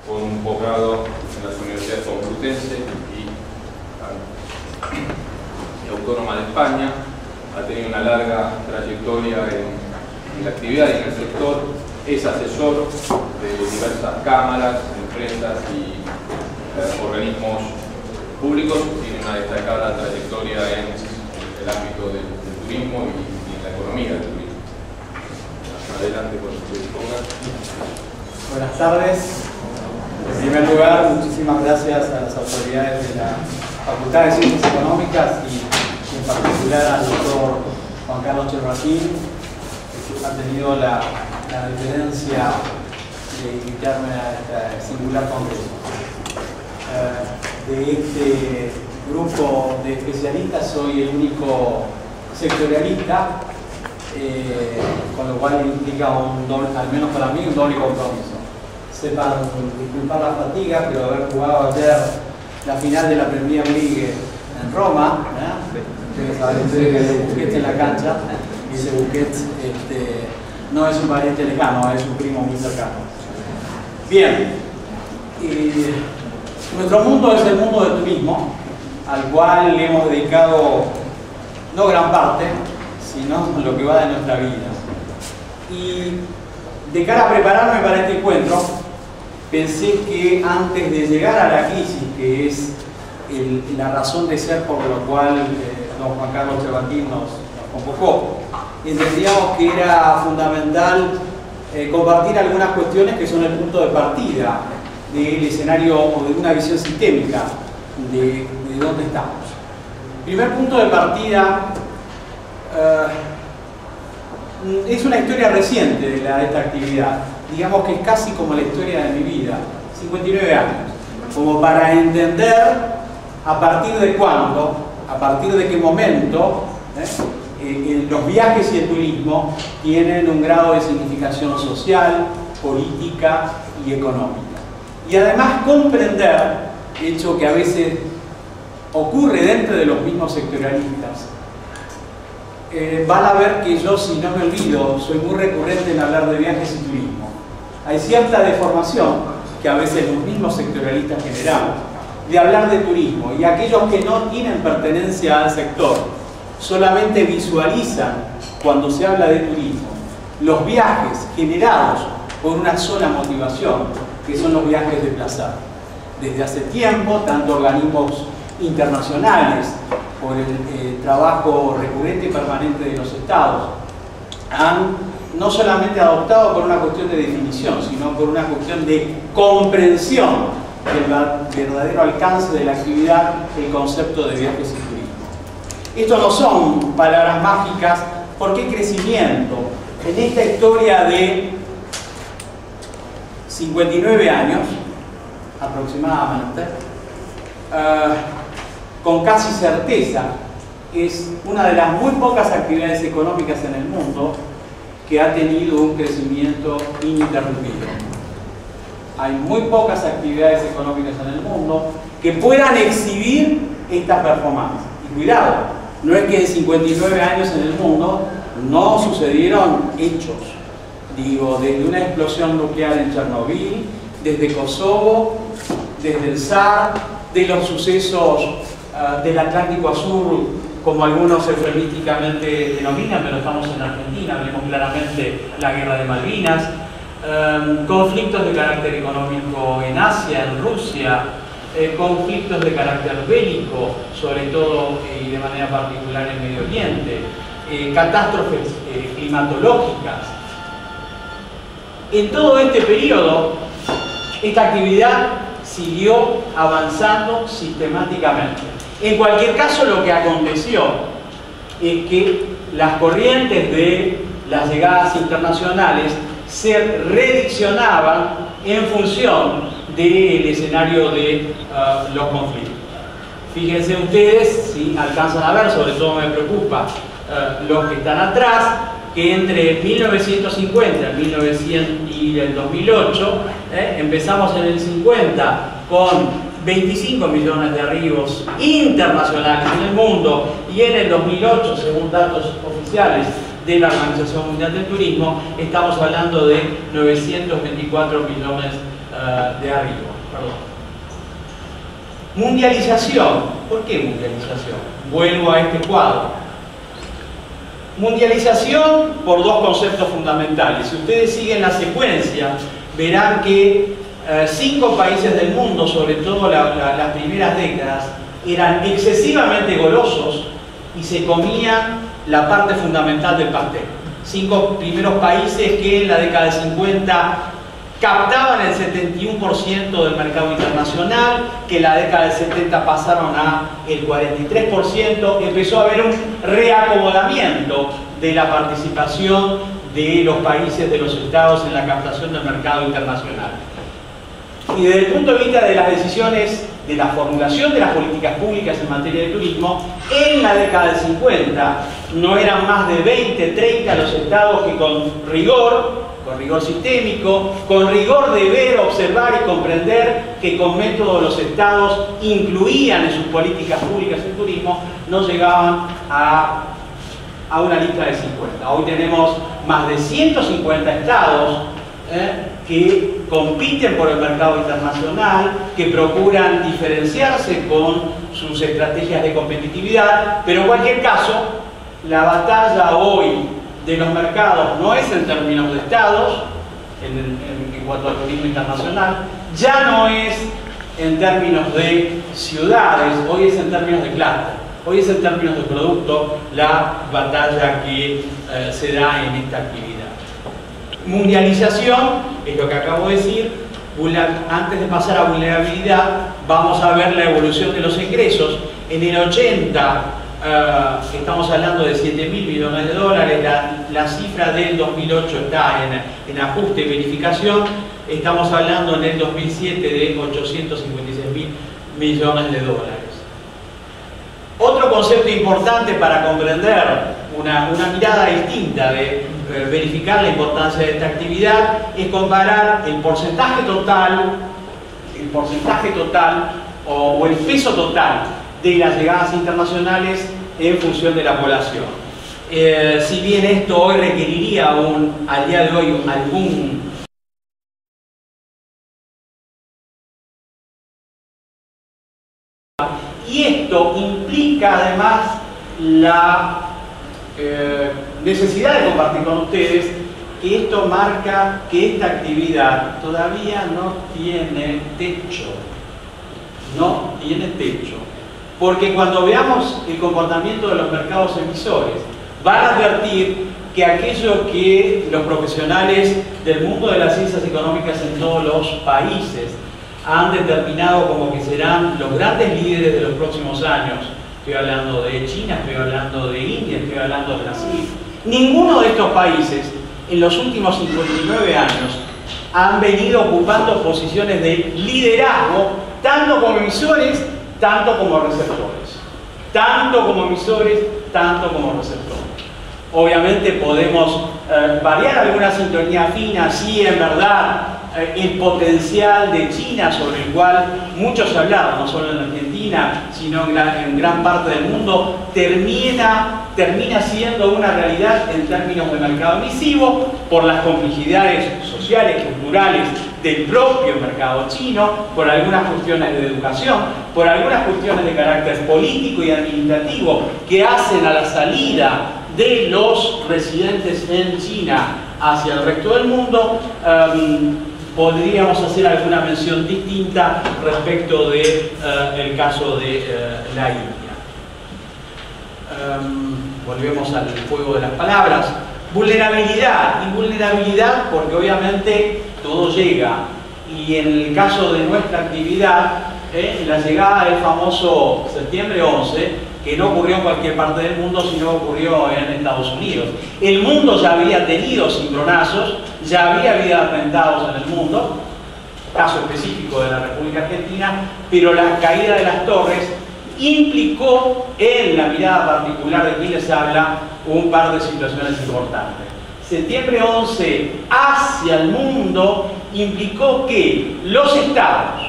con un posgrado en las universidades Complutense y Autónoma de España. Ha tenido una larga trayectoria en la actividad y en el sector. Es asesor de diversas cámaras, empresas y organismos públicos. Tiene una destacada trayectoria en el ámbito del turismo y en la economía del turismo. Adelante con su disponga. Buenas tardes. En primer lugar, muchísimas gracias a las autoridades de la Facultad de Ciencias Económicas y en particular al doctor Juan Carlos Cherraquín, que ha tenido la deferencia de invitarme a este singular congreso. De este grupo de especialistas soy el único sectorialista, con lo cual implica un doble, al menos para mí, un doble compromiso. Sepan disculpar la fatiga, pero haber jugado ayer la final de la Premier League en Roma, ustedes saben que hay Busquets en la cancha, y ese Busquets no es un pariente lejano, es un primo muy cercano. Bien, nuestro mundo es el mundo del turismo, al cual le hemos dedicado no gran parte, sino lo que va de nuestra vida. Y de cara a prepararme para este encuentro, pensé que antes de llegar a la crisis, que es la razón de ser por lo cual don Juan Carlos Cherraquín nos convocó, entendíamos que era fundamental compartir algunas cuestiones que son el punto de partida del escenario o de una visión sistémica de dónde estamos. Primer punto de partida, es una historia reciente de esta actividad. Digamos que es casi como la historia de mi vida, 59 años, como para entender a partir de cuándo, a partir de qué momento los viajes y el turismo tienen un grado de significación social, política y económica. Y además comprender, hecho que a veces ocurre dentro de los mismos sectorialistas, van a ver que yo, si no me olvido, soy muy recurrente en hablar de viajes y turismo. Hay cierta deformación que a veces los mismos sectorialistas generamos de hablar de turismo, y aquellos que no tienen pertenencia al sector solamente visualizan, cuando se habla de turismo, los viajes generados por una sola motivación, que son los viajes de placer. Desde hace tiempo, tanto organismos internacionales, por el trabajo recurrente y permanente de los estados, han no solamente adoptado por una cuestión de definición, sino por una cuestión de comprensión del verdadero alcance de la actividad, el concepto de viajes y turismo. Esto no son palabras mágicas, porque crecimiento en esta historia de 59 años aproximadamente, con casi certeza, es una de las muy pocas actividades económicas en el mundo que ha tenido un crecimiento ininterrumpido. Hay muy pocas actividades económicas en el mundo que puedan exhibir esta performance. Y cuidado, no es que en 59 años en el mundo no sucedieron hechos. Digo, desde una explosión nuclear en Chernobyl, desde Kosovo, desde el SAR, de los sucesos del Atlántico Azul, como algunos eufemísticamente denominan, pero estamos en Argentina, vemos claramente la guerra de Malvinas, conflictos de carácter económico en Asia, en Rusia, conflictos de carácter bélico, sobre todo y de manera particular en Medio Oriente, catástrofes climatológicas. En todo este periodo, esta actividad siguió avanzando sistemáticamente. En cualquier caso, lo que aconteció es que las corrientes de las llegadas internacionales se rediccionaban en función del escenario de los conflictos. Fíjense ustedes, si alcanzan a ver, sobre todo me preocupa los que están atrás, que entre 1950 y el 2008, empezamos en el 50 con 25 millones de arribos internacionales en el mundo, y en el 2008, según datos oficiales de la Organización Mundial del Turismo, estamos hablando de 924 millones de arriba. Perdón. Mundialización. ¿Por qué mundialización? Vuelvo a este cuadro. Mundialización por dos conceptos fundamentales. Si ustedes siguen la secuencia, verán que 5 países del mundo, sobre todo las primeras décadas, eran excesivamente golosos y se comían la parte fundamental del pastel. 5 primeros países que en la década de 50 captaban el 71% del mercado internacional, que en la década del 70 pasaron a el 43%, empezó a haber un reacomodamiento de la participación de los países, de los estados en la captación del mercado internacional. Y desde el punto de vista de las decisiones, de la formulación de las políticas públicas en materia de turismo, en la década del 50 no eran más de 20, 30 los estados que con rigor sistémico, con rigor de ver, observar y comprender que con método los estados incluían en sus políticas públicas el turismo, no llegaban a una lista de 50. Hoy tenemos más de 150 estados que compiten por el mercado internacional, que procuran diferenciarse con sus estrategias de competitividad, pero en cualquier caso, la batalla hoy de los mercados no es en términos de estados, en cuanto al turismo internacional, ya no es en términos de ciudades, hoy es en términos de clúster, hoy es en términos de producto la batalla que se da en esta actividad. Mundialización es lo que acabo de decir. Antes de pasar a vulnerabilidad, vamos a ver la evolución de los ingresos. En el 80 estamos hablando de 7.000 millones de dólares, la cifra del 2008 está en ajuste y verificación, estamos hablando en el 2007 de 856.000 millones de dólares. Otro concepto importante para comprender una mirada distinta de verificar la importancia de esta actividad es comparar el porcentaje total o el peso total de las llegadas internacionales en función de la población. Si bien esto hoy requeriría al día de hoy algún y esto implica además la necesidad de compartir con ustedes que esto marca que esta actividad todavía no tiene techo. No tiene techo. Porque cuando veamos el comportamiento de los mercados emisores, van a advertir que aquello que los profesionales del mundo de las ciencias económicas en todos los países han determinado como que serán los grandes líderes de los próximos años, estoy hablando de China, estoy hablando de India, estoy hablando de Brasil, ninguno de estos países en los últimos 59 años han venido ocupando posiciones de liderazgo, tanto como emisores, tanto como receptores. Tanto como emisores, tanto como receptores. Obviamente podemos variar alguna sintonía fina, sí, en verdad, el potencial de China, sobre el cual muchos se hablaron, no solo en Argentina, sino en gran parte del mundo, termina siendo una realidad en términos de mercado emisivo, por las complejidades sociales, culturales del propio mercado chino, por algunas cuestiones de educación, por algunas cuestiones de carácter político y administrativo que hacen a la salida de los residentes en China hacia el resto del mundo. Podríamos hacer alguna mención distinta respecto del caso de la India. Volvemos al juego de las palabras. Vulnerabilidad. Y vulnerabilidad porque obviamente todo llega. Y en el caso de nuestra actividad, la llegada del famoso septiembre 11, que no ocurrió en cualquier parte del mundo, sino ocurrió en Estados Unidos. El mundo ya había tenido cimbronazos, ya había habido atentados en el mundo, caso específico de la República Argentina, pero la caída de las torres implicó, en la mirada particular de quien les habla, un par de situaciones importantes. Septiembre 11 hacia el mundo implicó que los estados,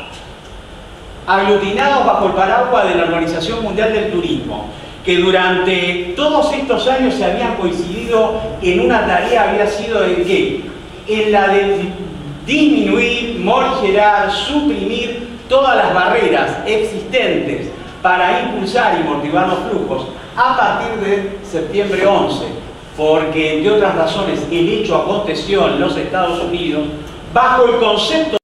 aglutinados bajo el paraguas de la Organización Mundial del Turismo, que durante todos estos años se habían coincidido en una tarea, había sido en qué? En la de disminuir, morigerar, suprimir todas las barreras existentes para impulsar y motivar los flujos a partir de septiembre 11, porque entre otras razones el hecho aconteció en los Estados Unidos bajo el concepto.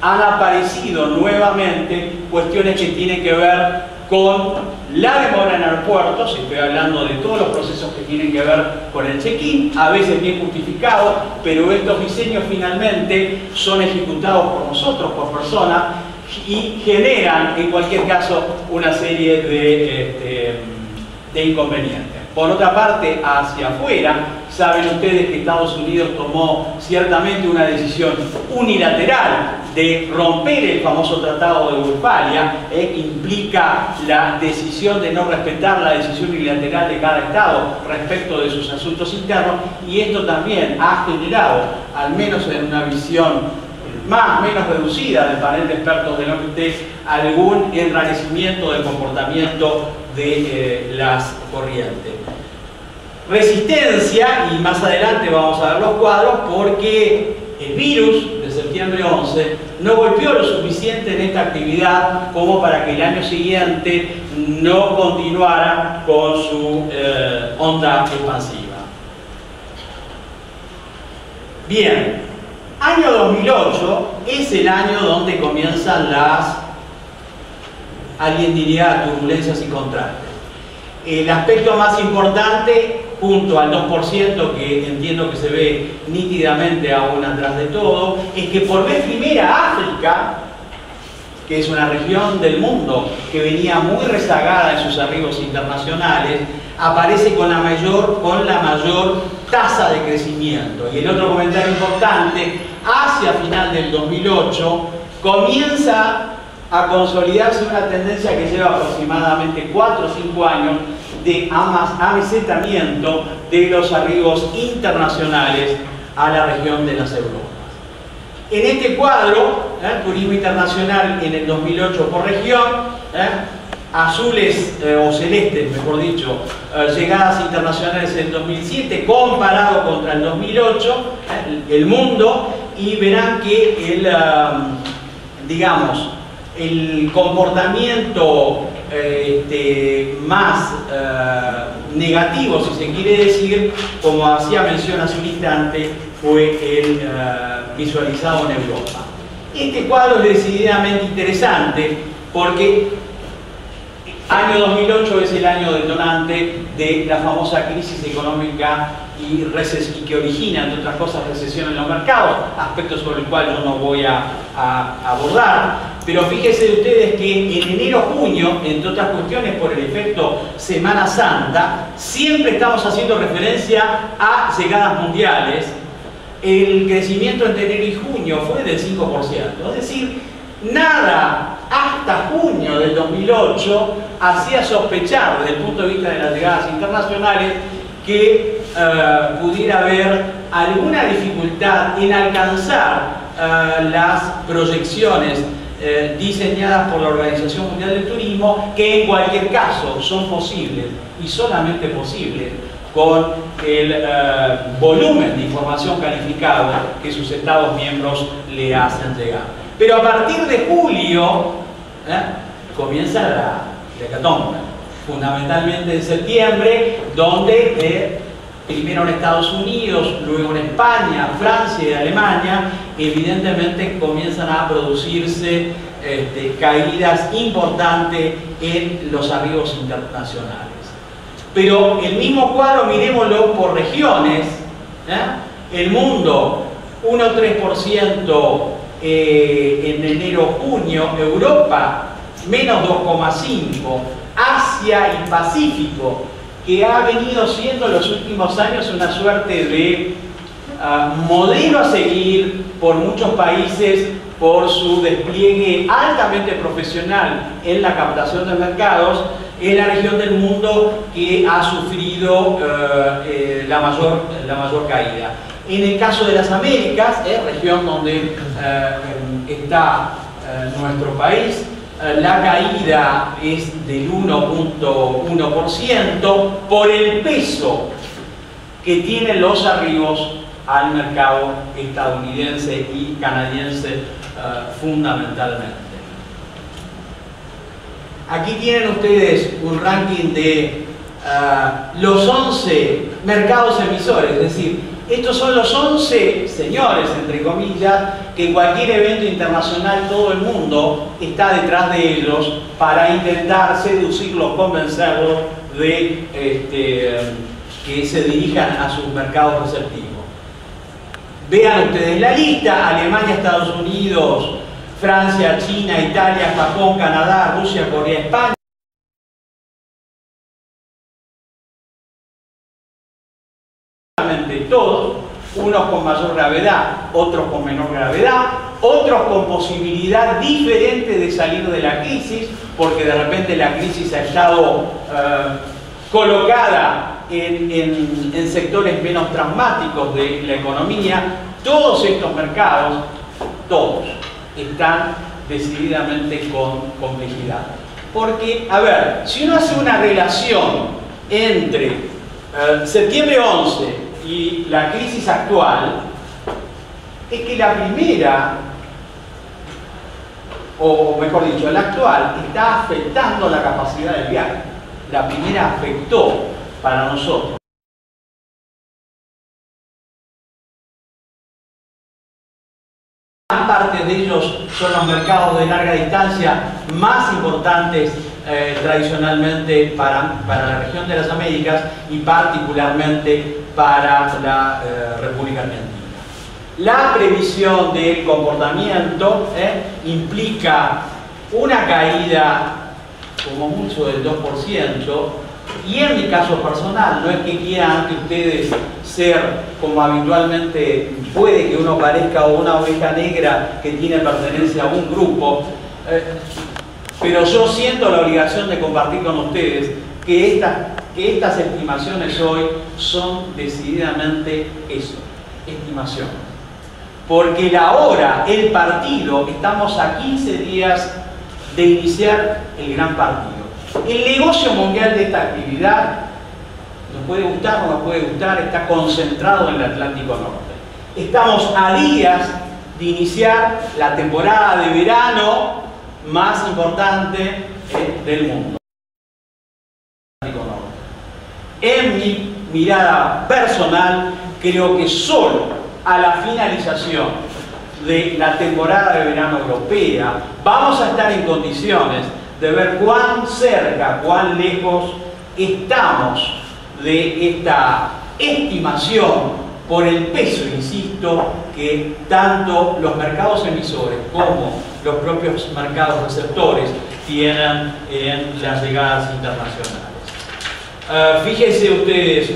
Han aparecido nuevamente cuestiones que tienen que ver con la demora en aeropuertos. Estoy hablando de todos los procesos que tienen que ver con el check-in, a veces bien justificados, pero estos diseños finalmente son ejecutados por nosotros, por personas, y generan en cualquier caso una serie de inconvenientes. Por otra parte, hacia afuera, saben ustedes que Estados Unidos tomó ciertamente una decisión unilateral de romper el famoso Tratado de Westfalia, que implica la decisión de no respetar la decisión unilateral de cada Estado respecto de sus asuntos internos, y esto también ha generado, al menos en una visión más o menos reducida del panel de expertos del OMT, algún enrarecimiento del comportamiento de las corrientes. Resistencia, y más adelante vamos a ver los cuadros, porque el virus de septiembre 11 no golpeó lo suficiente en esta actividad como para que el año siguiente no continuara con su onda expansiva. Bien, año 2008 es el año donde comienzan las, alguien diría, turbulencias y contrastes. El aspecto más importante, junto al 2% que entiendo que se ve nítidamente aún atrás de todo, es que por vez primera África, que es una región del mundo que venía muy rezagada en sus arribos internacionales, aparece con la mayor tasa de crecimiento. Y el otro comentario importante, hacia final del 2008 comienza a consolidarse una tendencia que lleva aproximadamente 4 o 5 años de amesetamiento de los arribos internacionales a la región de las Europas. En este cuadro, turismo internacional en el 2008 por región, azules o celestes, mejor dicho, llegadas internacionales en el 2007 comparado contra el 2008, el mundo, y verán que el comportamiento más negativo, si se quiere decir, como hacía mención hace un instante, fue el visualizado en Europa. Este cuadro es decididamente interesante porque año 2008 es el año detonante de la famosa crisis económica y que origina, entre otras cosas, recesión en los mercados, aspectos sobre el cual yo no voy a abordar. Pero fíjense ustedes que en enero-junio, entre otras cuestiones por el efecto Semana Santa, siempre estamos haciendo referencia a llegadas mundiales. El crecimiento entre enero y junio fue del 5%, es decir, nada hasta junio del 2008 hacía sospechar desde el punto de vista de las llegadas internacionales que pudiera haber alguna dificultad en alcanzar las proyecciones diseñadas por la Organización Mundial del Turismo, que en cualquier caso son posibles y solamente posibles con el volumen de información calificada que sus Estados miembros le hacen llegar. Pero a partir de julio comienza la hecatombe, fundamentalmente en septiembre, donde primero en Estados Unidos, luego en España, Francia y Alemania, evidentemente comienzan a producirse caídas importantes en los arribos internacionales. Pero el mismo cuadro, miremoslo por regiones, el mundo 1,3% en enero-junio, Europa menos 2,5%, Asia y Pacífico, que ha venido siendo en los últimos años una suerte de modelo a seguir por muchos países por su despliegue altamente profesional en la captación de mercados, es la región del mundo que ha sufrido la mayor caída. En el caso de las Américas, región donde está nuestro país, la caída es del 1,1% por el peso que tienen los arribos al mercado estadounidense y canadiense fundamentalmente. Aquí tienen ustedes un ranking de los 11 mercados emisores, es decir, estos son los 11 señores, entre comillas, que en cualquier evento internacional todo el mundo está detrás de ellos para intentar seducirlos, convencerlos de que se dirijan a sus mercados receptivos. Vean ustedes la lista: Alemania, Estados Unidos, Francia, China, Italia, Japón, Canadá, Rusia, Corea, España. Todos, unos con mayor gravedad, otros con menor gravedad, otros con posibilidad diferente de salir de la crisis, porque de repente la crisis ha estado colocada en sectores menos traumáticos de la economía. Todos estos mercados, todos, están decididamente con complejidad. Porque, a ver, si uno hace una relación entre septiembre 11 y la crisis actual, es que la primera, o mejor dicho, la actual, está afectando la capacidad del viaje. La primera afectó para nosotros. Gran parte de ellos son los mercados de larga distancia más importantes tradicionalmente para la región de las Américas y particularmente para la República Argentina. La previsión del comportamiento implica una caída como mucho del 2%, y en mi caso personal, no es que quieran que ustedes ser como habitualmente puede que uno parezca una oveja negra que tiene pertenencia a un grupo, pero yo siento la obligación de compartir con ustedes que estas estimaciones hoy son decididamente eso, estimaciones. Porque la hora, el partido, estamos a 15 días de iniciar el gran partido. El negocio mundial de esta actividad, nos puede gustar o no nos puede gustar, está concentrado en el Atlántico Norte. Estamos a días de iniciar la temporada de verano más importante del mundo. En mi mirada personal, creo que solo a la finalización de la temporada de verano europea vamos a estar en condiciones de ver cuán cerca, cuán lejos estamos de esta estimación por el peso, insisto, que tanto los mercados emisores como los propios mercados receptores tienen en las llegadas internacionales. Fíjense ustedes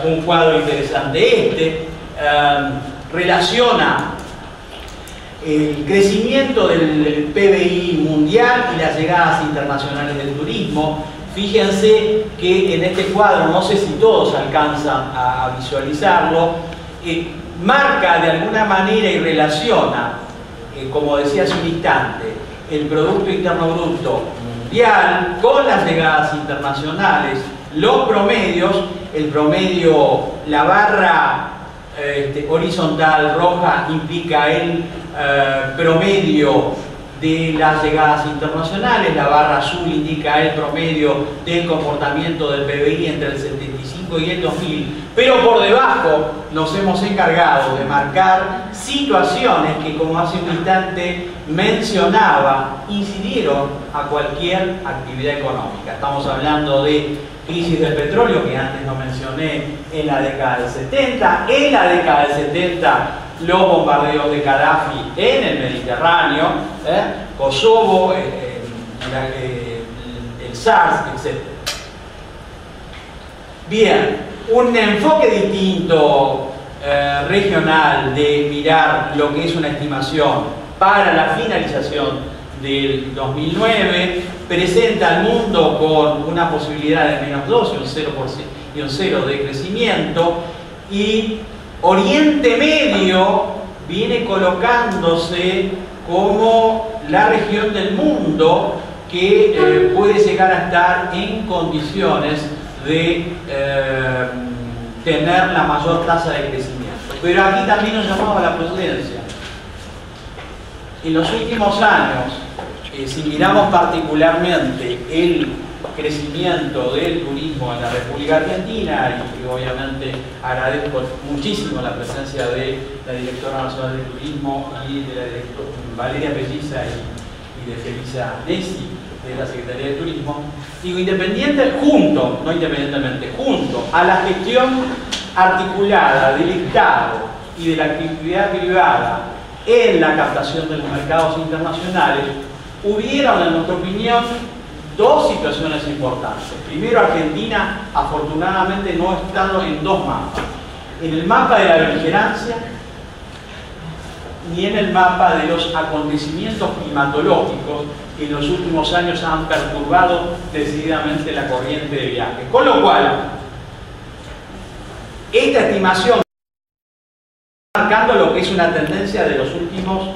un cuadro interesante. Relaciona el crecimiento del PBI mundial y las llegadas internacionales del turismo. Fíjense que en este cuadro, no sé si todos alcanzan a visualizarlo, marca de alguna manera y relaciona, como decía hace un instante, el Producto Interno Bruto mundial con las llegadas internacionales, los promedios, el promedio, la barra horizontal roja implica el promedio de las llegadas internacionales, la barra azul indica el promedio del comportamiento del PBI entre el 75 y el 2000, pero por debajo nos hemos encargado de marcar situaciones que, como hace un instante mencionaba, incidieron a cualquier actividad económica. Estamos hablando de crisis del petróleo, que antes no mencioné, en la década del 70, en la década del 70 los bombardeos de Gaddafi en el Mediterráneo, Kosovo, el SARS, etc. Bien, un enfoque distinto regional de mirar lo que es una estimación para la finalización del 2009 presenta al mundo con una posibilidad de menos 2 y un 0 de crecimiento, y Oriente Medio viene colocándose como la región del mundo que puede llegar a estar en condiciones de tener la mayor tasa de crecimiento. Pero aquí también nos llamaba la prudencia. En los últimos años, si miramos particularmente el crecimiento del turismo en la República Argentina, y obviamente agradezco muchísimo la presencia de la Directora Nacional de Turismo y de la directora Valeria Pelliza y de Felisa Nessi, de la Secretaría de Turismo, digo, no independientemente, junto a la gestión articulada del Estado y de la actividad privada en la captación de los mercados internacionales, hubieron, en nuestra opinión, dos situaciones importantes. Primero, Argentina, afortunadamente, no estando en dos mapas. En el mapa de la beligerancia ni en el mapa de los acontecimientos climatológicos que en los últimos años han perturbado decididamente la corriente de viaje. Con lo cual, esta estimación está marcando lo que es una tendencia de los últimos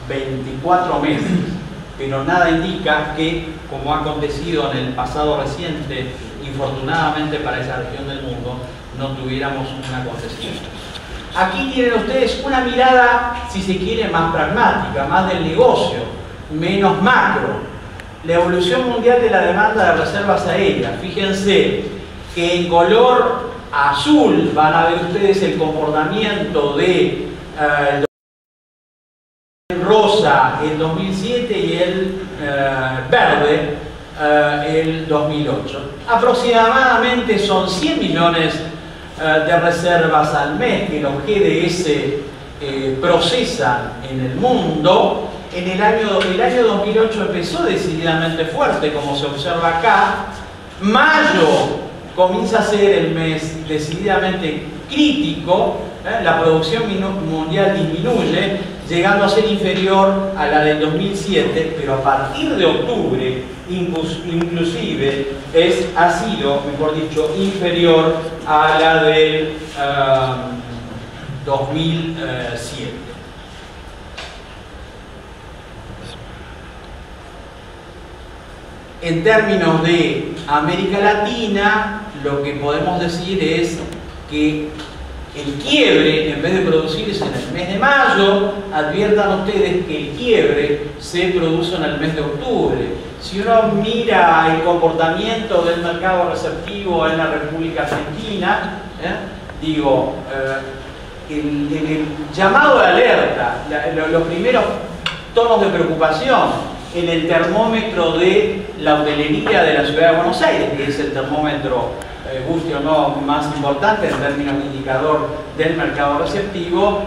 24 meses, pero nada indica que, como ha acontecido en el pasado reciente, infortunadamente para esa región del mundo, no tuviéramos un acontecimiento. Aquí tienen ustedes una mirada, si se quiere, más pragmática, más del negocio, menos macro. La evolución mundial de la demanda de reservas aéreas. Fíjense que en color azul van a ver ustedes el comportamiento de el rosa el 2007 y el verde el 2008. Aproximadamente son 100 millones de reservas al mes que los GDS procesan en el mundo. En el año 2008 empezó decididamente fuerte, como se observa acá. Mayo comienza a ser el mes decididamente crítico, la producción mundial disminuye, llegando a ser inferior a la del 2007, pero a partir de octubre, inclusive, ha sido, mejor dicho, inferior a la del 2007. En términos de América Latina, lo que podemos decir es que el quiebre, en vez de producirse en el mes de mayo, adviertan ustedes que el quiebre se produce en el mes de octubre. Si uno mira el comportamiento del mercado receptivo en la República Argentina, el llamado de alerta, los primeros tonos de preocupación en el termómetro de la hotelería de la Ciudad de Buenos Aires, que es el termómetro, guste o no, más importante en términos de indicador del mercado receptivo,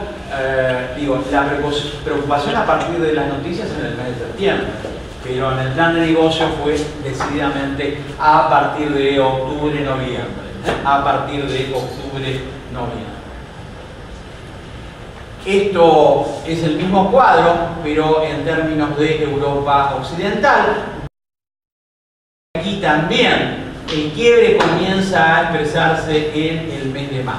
la preocupación a partir de las noticias en el mes de septiembre, pero en el plan de negocio fue decididamente a partir de octubre-noviembre, a partir de octubre-noviembre. Esto es el mismo cuadro, pero en términos de Europa Occidental. Aquí también el quiebre comienza a expresarse en el mes de mayo.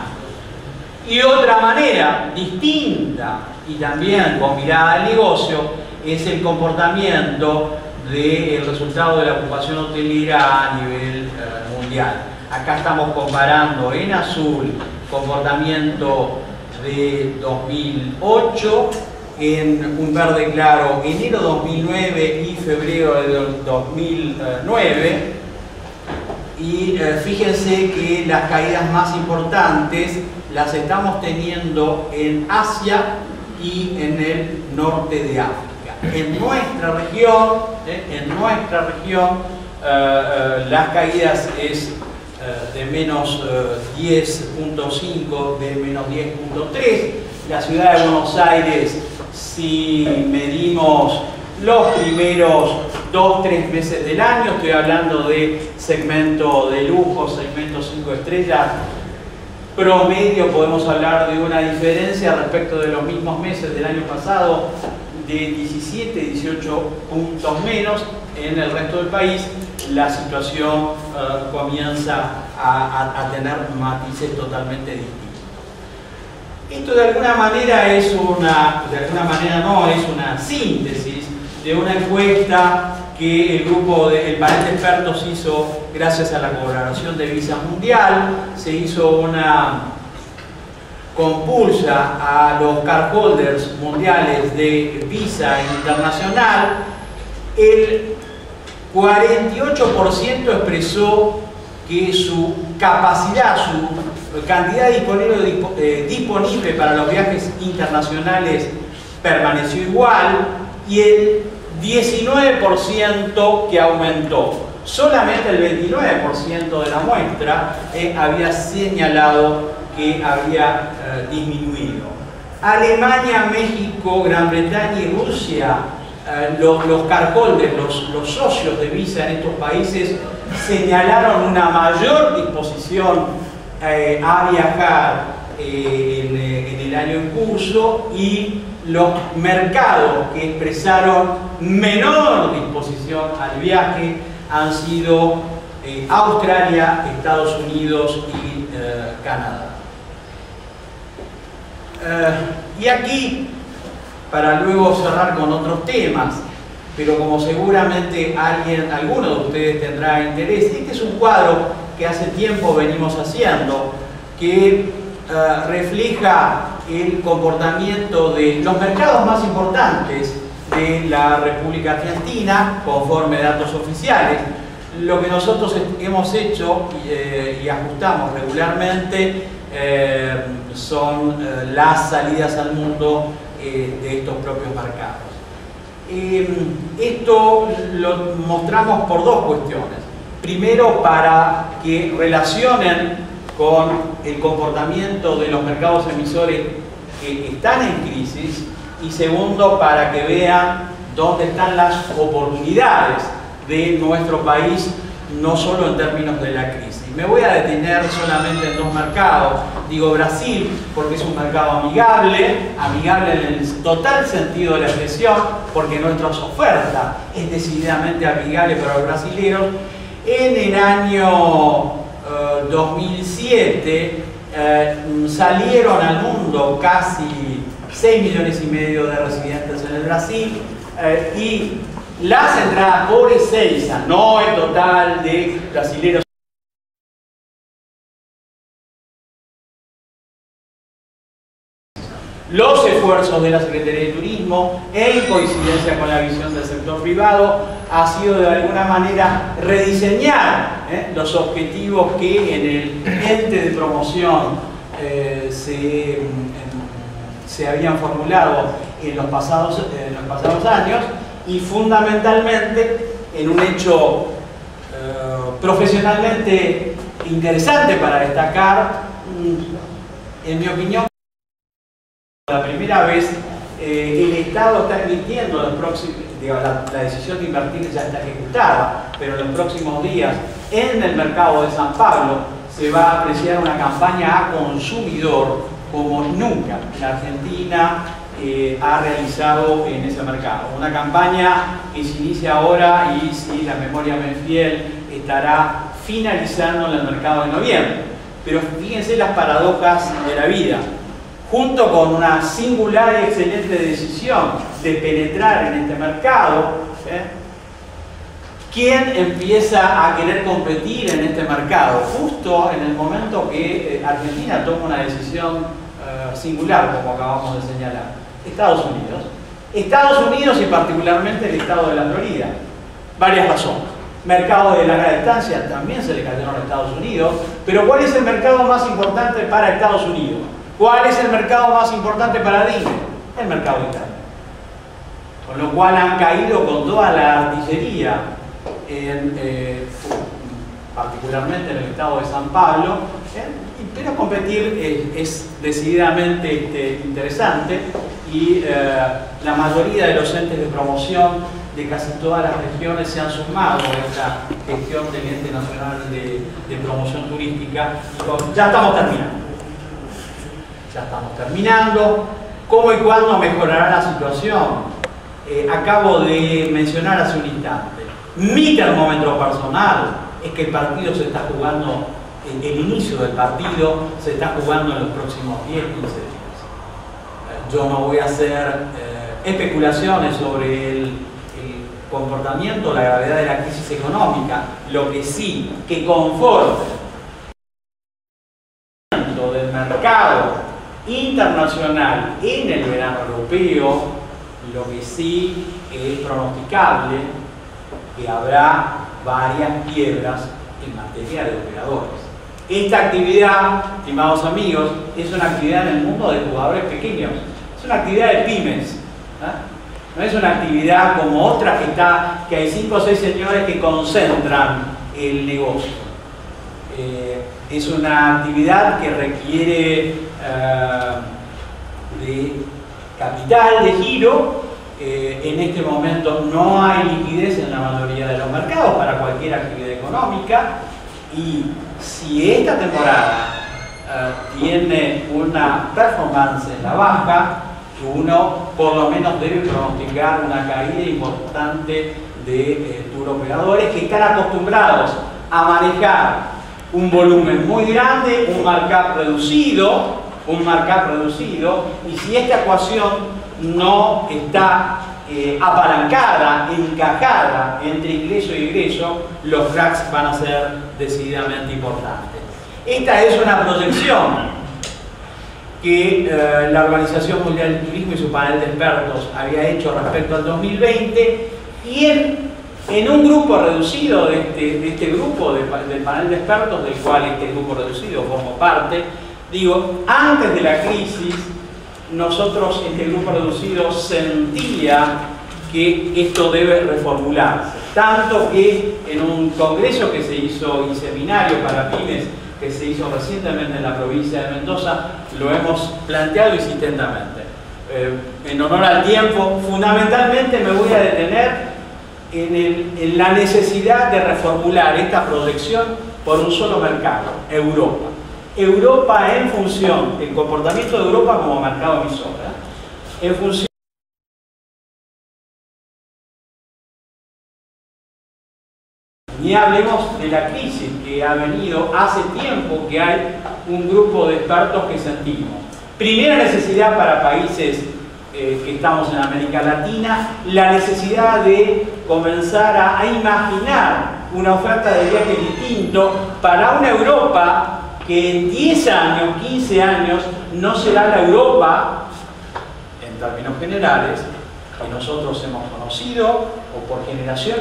Y otra manera distinta y también con mirada al negocio es el comportamiento del resultado de la ocupación hotelera a nivel mundial. Acá estamos comparando en azul comportamiento de 2008, en un verde claro enero 2009 y febrero del 2009, y fíjense que las caídas más importantes las estamos teniendo en Asia y en el norte de África. En nuestra región, las caídas es de menos 10.5, de menos 10.3. La ciudad de Buenos Aires, si medimos los primeros 2-3 meses del año, estoy hablando de segmento de lujo, segmento 5 estrellas, promedio podemos hablar de una diferencia respecto de los mismos meses del año pasado de 17-18 puntos menos. En el resto del país la situación comienza a tener matices totalmente distintos. Esto de alguna manera es una síntesis de una encuesta que el panel de expertos hizo gracias a la colaboración de Visa Mundial. Se hizo compulsa a los cardholders mundiales de Visa Internacional, el 48% expresó que su capacidad, su cantidad disponible para los viajes internacionales permaneció igual, y el 19% que aumentó. Solamente el 29% de la muestra había señalado que había disminuido. Alemania, México, Gran Bretaña y Rusia, los cardholders, los socios de Visa en estos países, señalaron una mayor disposición a viajar en el año en curso, y los mercados que expresaron menor disposición al viaje han sido Australia, Estados Unidos y Canadá. Y aquí, para luego cerrar con otros temas, pero como seguramente alguno de ustedes tendrá interés, este es un cuadro que hace tiempo venimos haciendo, que refleja el comportamiento de los mercados más importantes de la República Argentina, conforme datos oficiales. Lo que nosotros hemos hecho y ajustamos regularmente son las salidas al mundo de estos propios mercados. Esto lo mostramos por dos cuestiones. Primero, para que relacionen con el comportamiento de los mercados emisores que están en crisis, y segundo, para que vean dónde están las oportunidades de nuestro país, no solo en términos de la crisis. Me voy a detener solamente en dos mercados. Digo Brasil porque es un mercado amigable en el total sentido de la expresión, porque nuestra oferta es decididamente amigable para los brasileños. En el año 2007 salieron al mundo casi 6,5 millones de residentes en el Brasil, y las entradas por Ezeiza, no el total de brasileños, los esfuerzos de la Secretaría de Turismo, en coincidencia con la visión del sector privado, ha sido de alguna manera rediseñar los objetivos que en el ente de promoción se habían formulado en los pasados años, y fundamentalmente en un hecho profesionalmente interesante para destacar, en mi opinión. La primera vez el Estado está invirtiendo los próximos, la decisión de invertir ya está ejecutada, pero en los próximos días en el mercado de San Pablo se va a apreciar una campaña a consumidor como nunca la Argentina ha realizado en ese mercado. Una campaña que se inicia ahora y, si la memoria me es fiel, estará finalizando en el mercado de noviembre. Pero fíjense las paradojas de la vida. Junto con una singular y excelente decisión de penetrar en este mercado, ¿quién empieza a querer competir en este mercado? Justo en el momento que Argentina toma una decisión singular, como acabamos de señalar. Estados Unidos. Estados Unidos, y particularmente el estado de la Florida. Varias razones. Mercado de larga distancia también se le cayeron a Estados Unidos, pero ¿cuál es el mercado más importante para Estados Unidos? ¿Cuál es el mercado más importante para Disney? El mercado interno. Con lo cual han caído con toda la artillería, particularmente en el estado de San Pablo, pero competir es decididamente interesante, y la mayoría de los entes de promoción de casi todas las regiones se han sumado a esta gestión del Ente Nacional de Promoción Turística. Ya estamos terminando. ¿Cómo y cuándo mejorará la situación? Acabo de mencionar hace un instante. Mi termómetro personal es que el partido se está jugando, el inicio del partido se está jugando en los próximos 10-15 días. Yo no voy a hacer especulaciones sobre el comportamiento, la gravedad de la crisis económica. Lo que sí, que conforme del mercado internacional en el verano europeo, lo que sí es pronosticable que habrá varias quiebras en materia de operadores. Esta actividad, estimados amigos, es una actividad en el mundo de jugadores pequeños, es una actividad de pymes, no es una actividad como otras que hay 5 o 6 señores que concentran el negocio. Es una actividad que requiere de capital, de giro. En este momento no hay liquidez en la mayoría de los mercados para cualquier actividad económica, y si esta temporada tiene una performance en la baja, uno por lo menos debe pronosticar una caída importante de turoperadores que están acostumbrados a manejar un volumen muy grande, un markup reducido, y si esta ecuación no está apalancada, encajada entre ingreso y egreso, los cracks van a ser decididamente importantes. Esta es una proyección que la Organización Mundial del Turismo y su panel de expertos había hecho respecto al 2020, y en un grupo reducido de este grupo del panel de expertos, del cual este grupo reducido formo parte, digo, antes de la crisis, nosotros, este grupo reducido, sentía que esto debe reformularse. Tanto que en un congreso que se hizo y seminario para pymes que se hizo recientemente en la provincia de Mendoza, lo hemos planteado insistentemente. En honor al tiempo, fundamentalmente me voy a detener en la necesidad de reformular esta proyección por un solo mercado, Europa. Europa en función del comportamiento de Europa como mercado emisor, en función ni hablemos de la crisis que ha venido hace tiempo, que hay un grupo de expertos que sentimos. Primera necesidad para países que estamos en América Latina, la necesidad de comenzar a imaginar una oferta de viaje distinto para una Europa que en 10 años, 15 años, no será la Europa, en términos generales, que nosotros hemos conocido, o por generación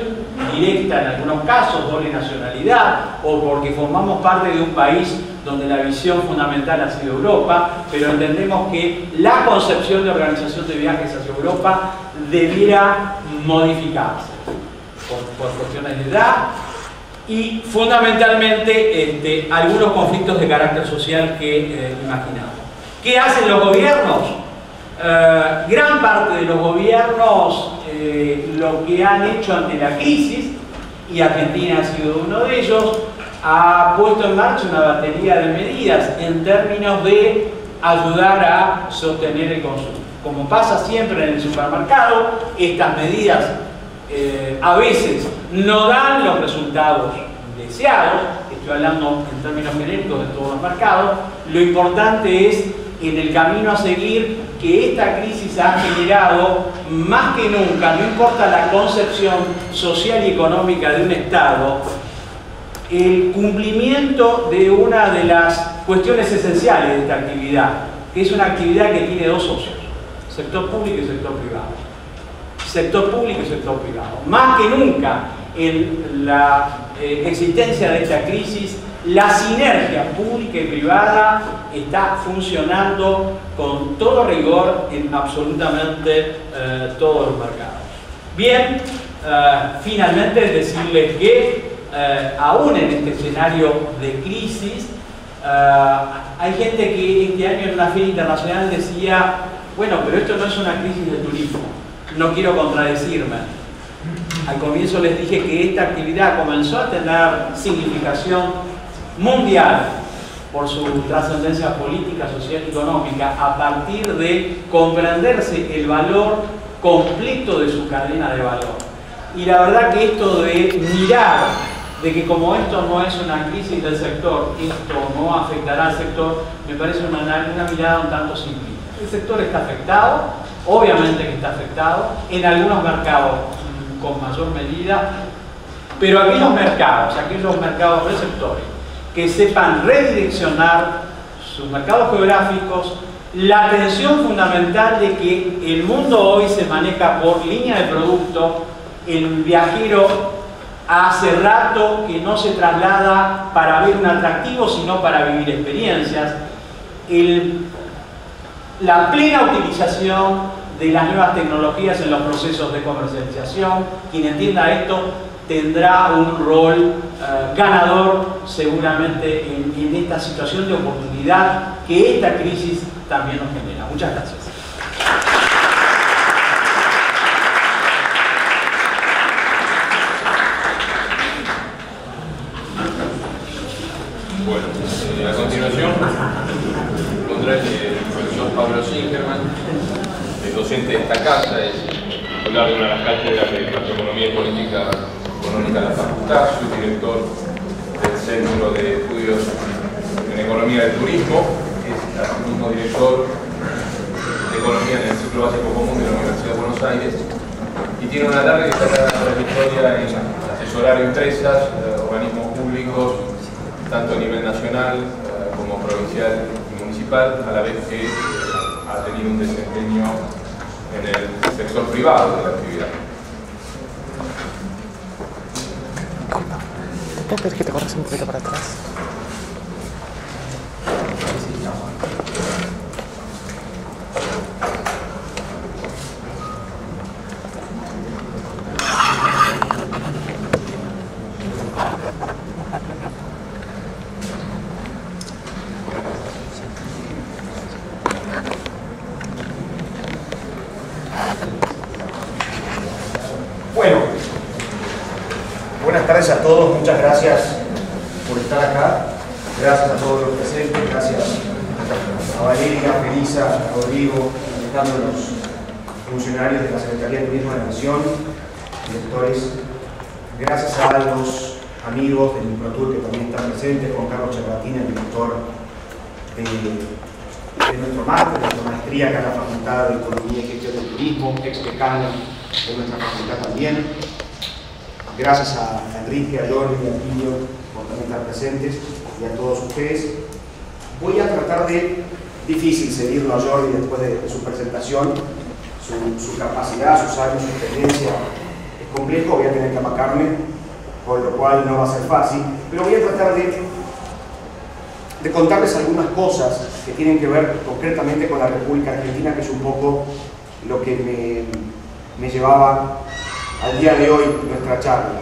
directa en algunos casos, doble nacionalidad, o porque formamos parte de un país donde la visión fundamental ha sido Europa, pero entendemos que la concepción de organización de viajes hacia Europa debiera modificarse por cuestiones de edad y fundamentalmente algunos conflictos de carácter social que imaginamos. ¿Qué hacen los gobiernos? Gran parte de los gobiernos lo que han hecho ante la crisis, y Argentina ha sido uno de ellos, ha puesto en marcha una batería de medidas en términos de ayudar a sostener el consumo. Como pasa siempre en el supermercado, estas medidas a veces no dan los resultados deseados. Estoy hablando en términos genéricos de todos los mercados. Lo importante es, en el camino a seguir, que esta crisis ha generado más que nunca, no importa la concepción social y económica de un Estado, el cumplimiento de una de las cuestiones esenciales de esta actividad, que es una actividad que tiene dos socios: sector público y sector privado. Sector público y sector privado. Más que nunca en la existencia de esta crisis, la sinergia pública y privada está funcionando con todo rigor en absolutamente todos los mercados. Bien, finalmente decirles que aún en este escenario de crisis, hay gente que este año en una feria internacional decía: bueno, pero esto no es una crisis de turismo. No quiero contradecirme. Al comienzo les dije que esta actividad comenzó a tener significación mundial por su trascendencia política, social y económica a partir de comprenderse el valor completo de su cadena de valor. Y la verdad que esto de mirar de que como esto no es una crisis del sector, esto no afectará al sector, me parece una mirada un tanto simplista. El sector está afectado, obviamente que está afectado, en algunos mercados con mayor medida, pero aquellos mercados receptores que sepan redireccionar sus mercados geográficos la tensión fundamental de que el mundo hoy se maneja por línea de producto, el viajero hace rato que no se traslada para ver un atractivo, sino para vivir experiencias, la plena utilización de las nuevas tecnologías en los procesos de comercialización. Quien entienda esto tendrá un rol ganador seguramente en esta situación de oportunidad que esta crisis también nos genera. Muchas gracias. Bueno, a continuación encontraré el profesor Pablo Singerman, es docente de esta casa, es titular de una de las cátedras de Macroeconomía y Política Económica de la Facultad, subdirector del Centro de Estudios en Economía del Turismo, es asimismo director de Economía en el Ciclo Básico Común de la Universidad de Buenos Aires y tiene una larga y destacada trayectoria en asesorar empresas, organismos públicos, tanto a nivel nacional como provincial y municipal, a la vez que ha tenido un desempeño en el sector privado de la actividad. ¿Te puedes que te corras un poquito para atrás? Bueno, buenas tardes a todos, muchas gracias por estar acá, gracias a todos los presentes, gracias a Valeria, a Felisa, a Rodrigo, a los funcionarios de la Secretaría de Turismo de la Nación, directores, gracias a los amigos del Improtur que también están presentes, Juan Carlos Chapatina, el director de nuestro máster, de nuestra maestría acá en la Facultad de Economía y Gestión del Turismo, ex decano de nuestra facultad también. Gracias a Enrique, a Jordi, a Pino por también estar presentes y a todos ustedes. Voy a tratar de, difícil seguirlo a Jordi después de su presentación, su capacidad, sus años, su experiencia. Es complejo, voy a tener que amacarme, por lo cual no va a ser fácil, pero voy a tratar de contarles algunas cosas que tienen que ver concretamente con la República Argentina, que es un poco lo que me llevaba al día de hoy nuestra charla.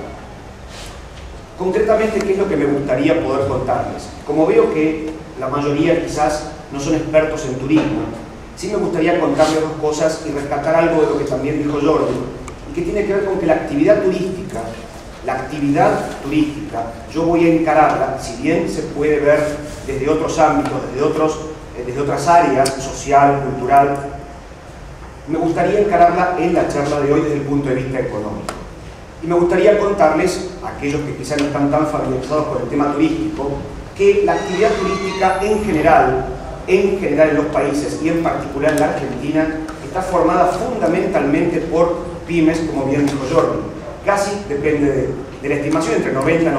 Concretamente, ¿qué es lo que me gustaría poder contarles? Como veo que la mayoría quizás no son expertos en turismo, sí me gustaría contarles dos cosas y rescatar algo de lo que también dijo Jordi, y que tiene que ver con que la actividad turística, yo voy a encararla, si bien se puede ver desde otros ámbitos, desde otras áreas, social, cultural, me gustaría encararla en la charla de hoy desde el punto de vista económico. Y me gustaría contarles, a aquellos que quizás no están tan familiarizados con el tema turístico, que la actividad turística en general en los países y en particular en la Argentina, está formada fundamentalmente por pymes, como bien dijo Jordi. Casi, depende de la estimación, entre 90 y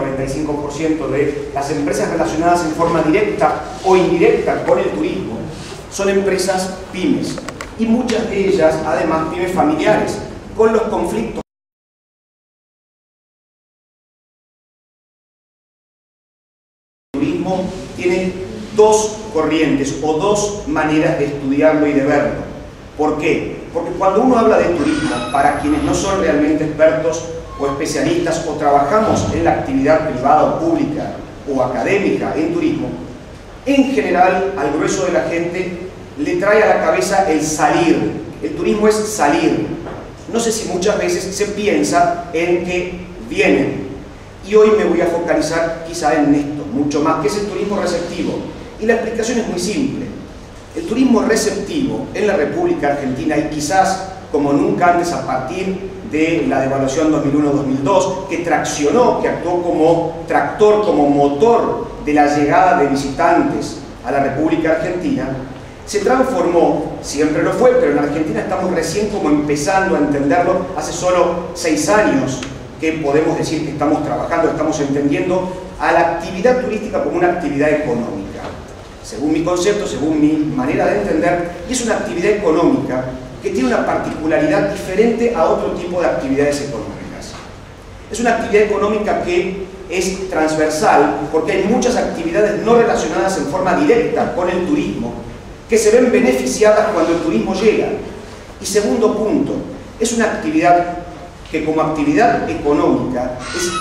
95% de las empresas relacionadas en forma directa o indirecta con el turismo son empresas pymes. Y muchas de ellas, además, pymes familiares, con los conflictos. El turismo tiene dos corrientes o dos maneras de estudiarlo y de verlo. ¿Por qué? Porque cuando uno habla de turismo, para quienes no son realmente expertos o especialistas o trabajamos en la actividad privada o pública o académica en turismo, en general al grueso de la gente le trae a la cabeza el salir. El turismo es salir. No sé si muchas veces se piensa en que vienen. Y hoy me voy a focalizar quizá en esto, mucho más, que es el turismo receptivo. Y la explicación es muy simple. El turismo receptivo en la República Argentina, y quizás como nunca antes a partir de la devaluación 2001-2002, que traccionó, que actuó como tractor, como motor de la llegada de visitantes a la República Argentina, se transformó, siempre lo fue, pero en Argentina estamos recién como empezando a entenderlo, hace solo 6 años que podemos decir que estamos trabajando, estamos entendiendo a la actividad turística como una actividad económica. según mi concepto, según mi manera de entender, y es una actividad económica que tiene una particularidad diferente a otro tipo de actividades económicas. Es una actividad económica que es transversal porque hay muchas actividades no relacionadas en forma directa con el turismo que se ven beneficiadas cuando el turismo llega. Y segundo punto, es una actividad que como actividad económica es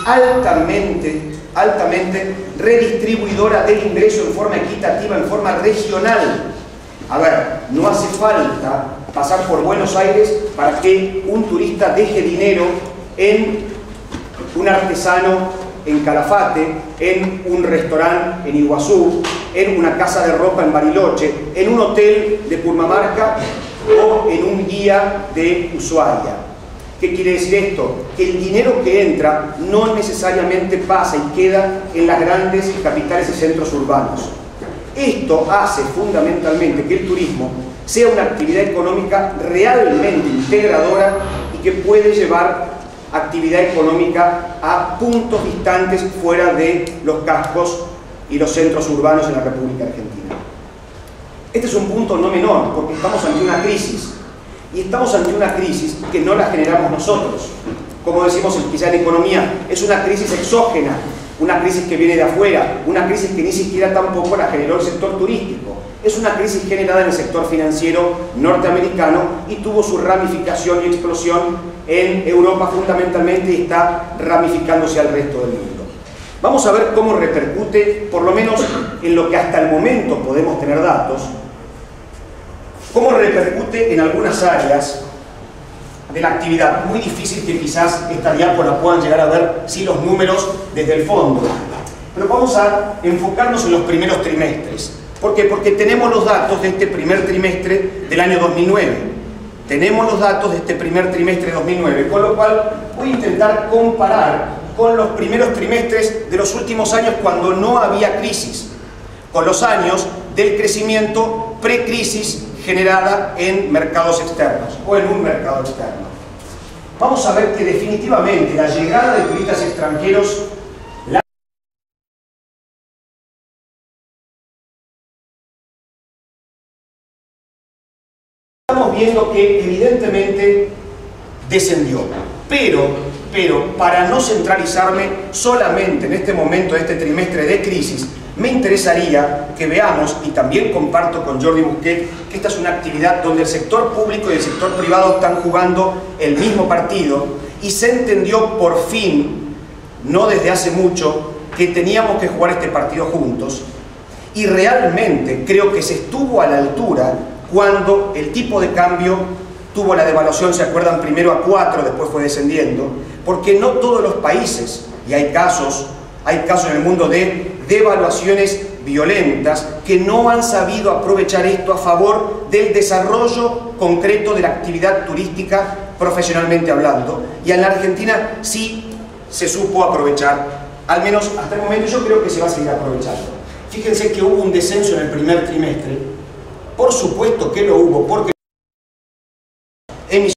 altamente redistribuidora del ingreso en forma equitativa, en forma regional. A ver, no hace falta pasar por Buenos Aires para que un turista deje dinero en un artesano en Calafate, en un restaurante en Iguazú, en una casa de ropa en Bariloche, en un hotel de Purmamarca o en un guía de Ushuaia. ¿Qué quiere decir esto? Que el dinero que entra no necesariamente pasa y queda en las grandes capitales y centros urbanos. Esto hace fundamentalmente que el turismo sea una actividad económica realmente integradora y que puede llevar actividad económica a puntos distantes fuera de los cascos y los centros urbanos en la República Argentina. Este es un punto no menor, porque estamos ante una crisis. Y estamos ante una crisis que no la generamos nosotros. Como decimos quizá en economía, es una crisis exógena, una crisis que viene de afuera, una crisis que ni siquiera tampoco la generó el sector turístico. Es una crisis generada en el sector financiero norteamericano y tuvo su ramificación y explosión en Europa fundamentalmente y está ramificándose al resto del mundo. Vamos a ver cómo repercute, por lo menos en lo que hasta el momento podemos tener datos, cómo repercute en algunas áreas de la actividad. Muy difícil que quizás esta diápora puedan llegar a ver si los números desde el fondo. Pero vamos a enfocarnos en los primeros trimestres. ¿Por qué? Porque tenemos los datos de este primer trimestre del año 2009. Tenemos los datos de este primer trimestre de 2009, con lo cual voy a intentar comparar con los primeros trimestres de los últimos años cuando no había crisis, con los años del crecimiento pre-crisis generada en mercados externos o en un mercado externo. Vamos a ver que definitivamente la llegada de turistas extranjeros, estamos viendo que evidentemente descendió, pero para no centralizarme solamente en este momento de este trimestre de crisis, me interesaría que veamos, y también comparto con Jordi Busquet, que esta es una actividad donde el sector público y el sector privado están jugando el mismo partido y se entendió por fin, no desde hace mucho, que teníamos que jugar este partido juntos, y realmente creo que se estuvo a la altura cuando el tipo de cambio tuvo la devaluación, ¿se acuerdan? Primero a 4, después fue descendiendo, porque no todos los países, y hay casos en el mundo de devaluaciones violentas que no han sabido aprovechar esto a favor del desarrollo concreto de la actividad turística profesionalmente hablando, y en la Argentina sí se supo aprovechar, al menos hasta el momento. Yo creo que se va a seguir aprovechando. Fíjense que hubo un descenso en el primer trimestre, por supuesto que lo hubo, porque en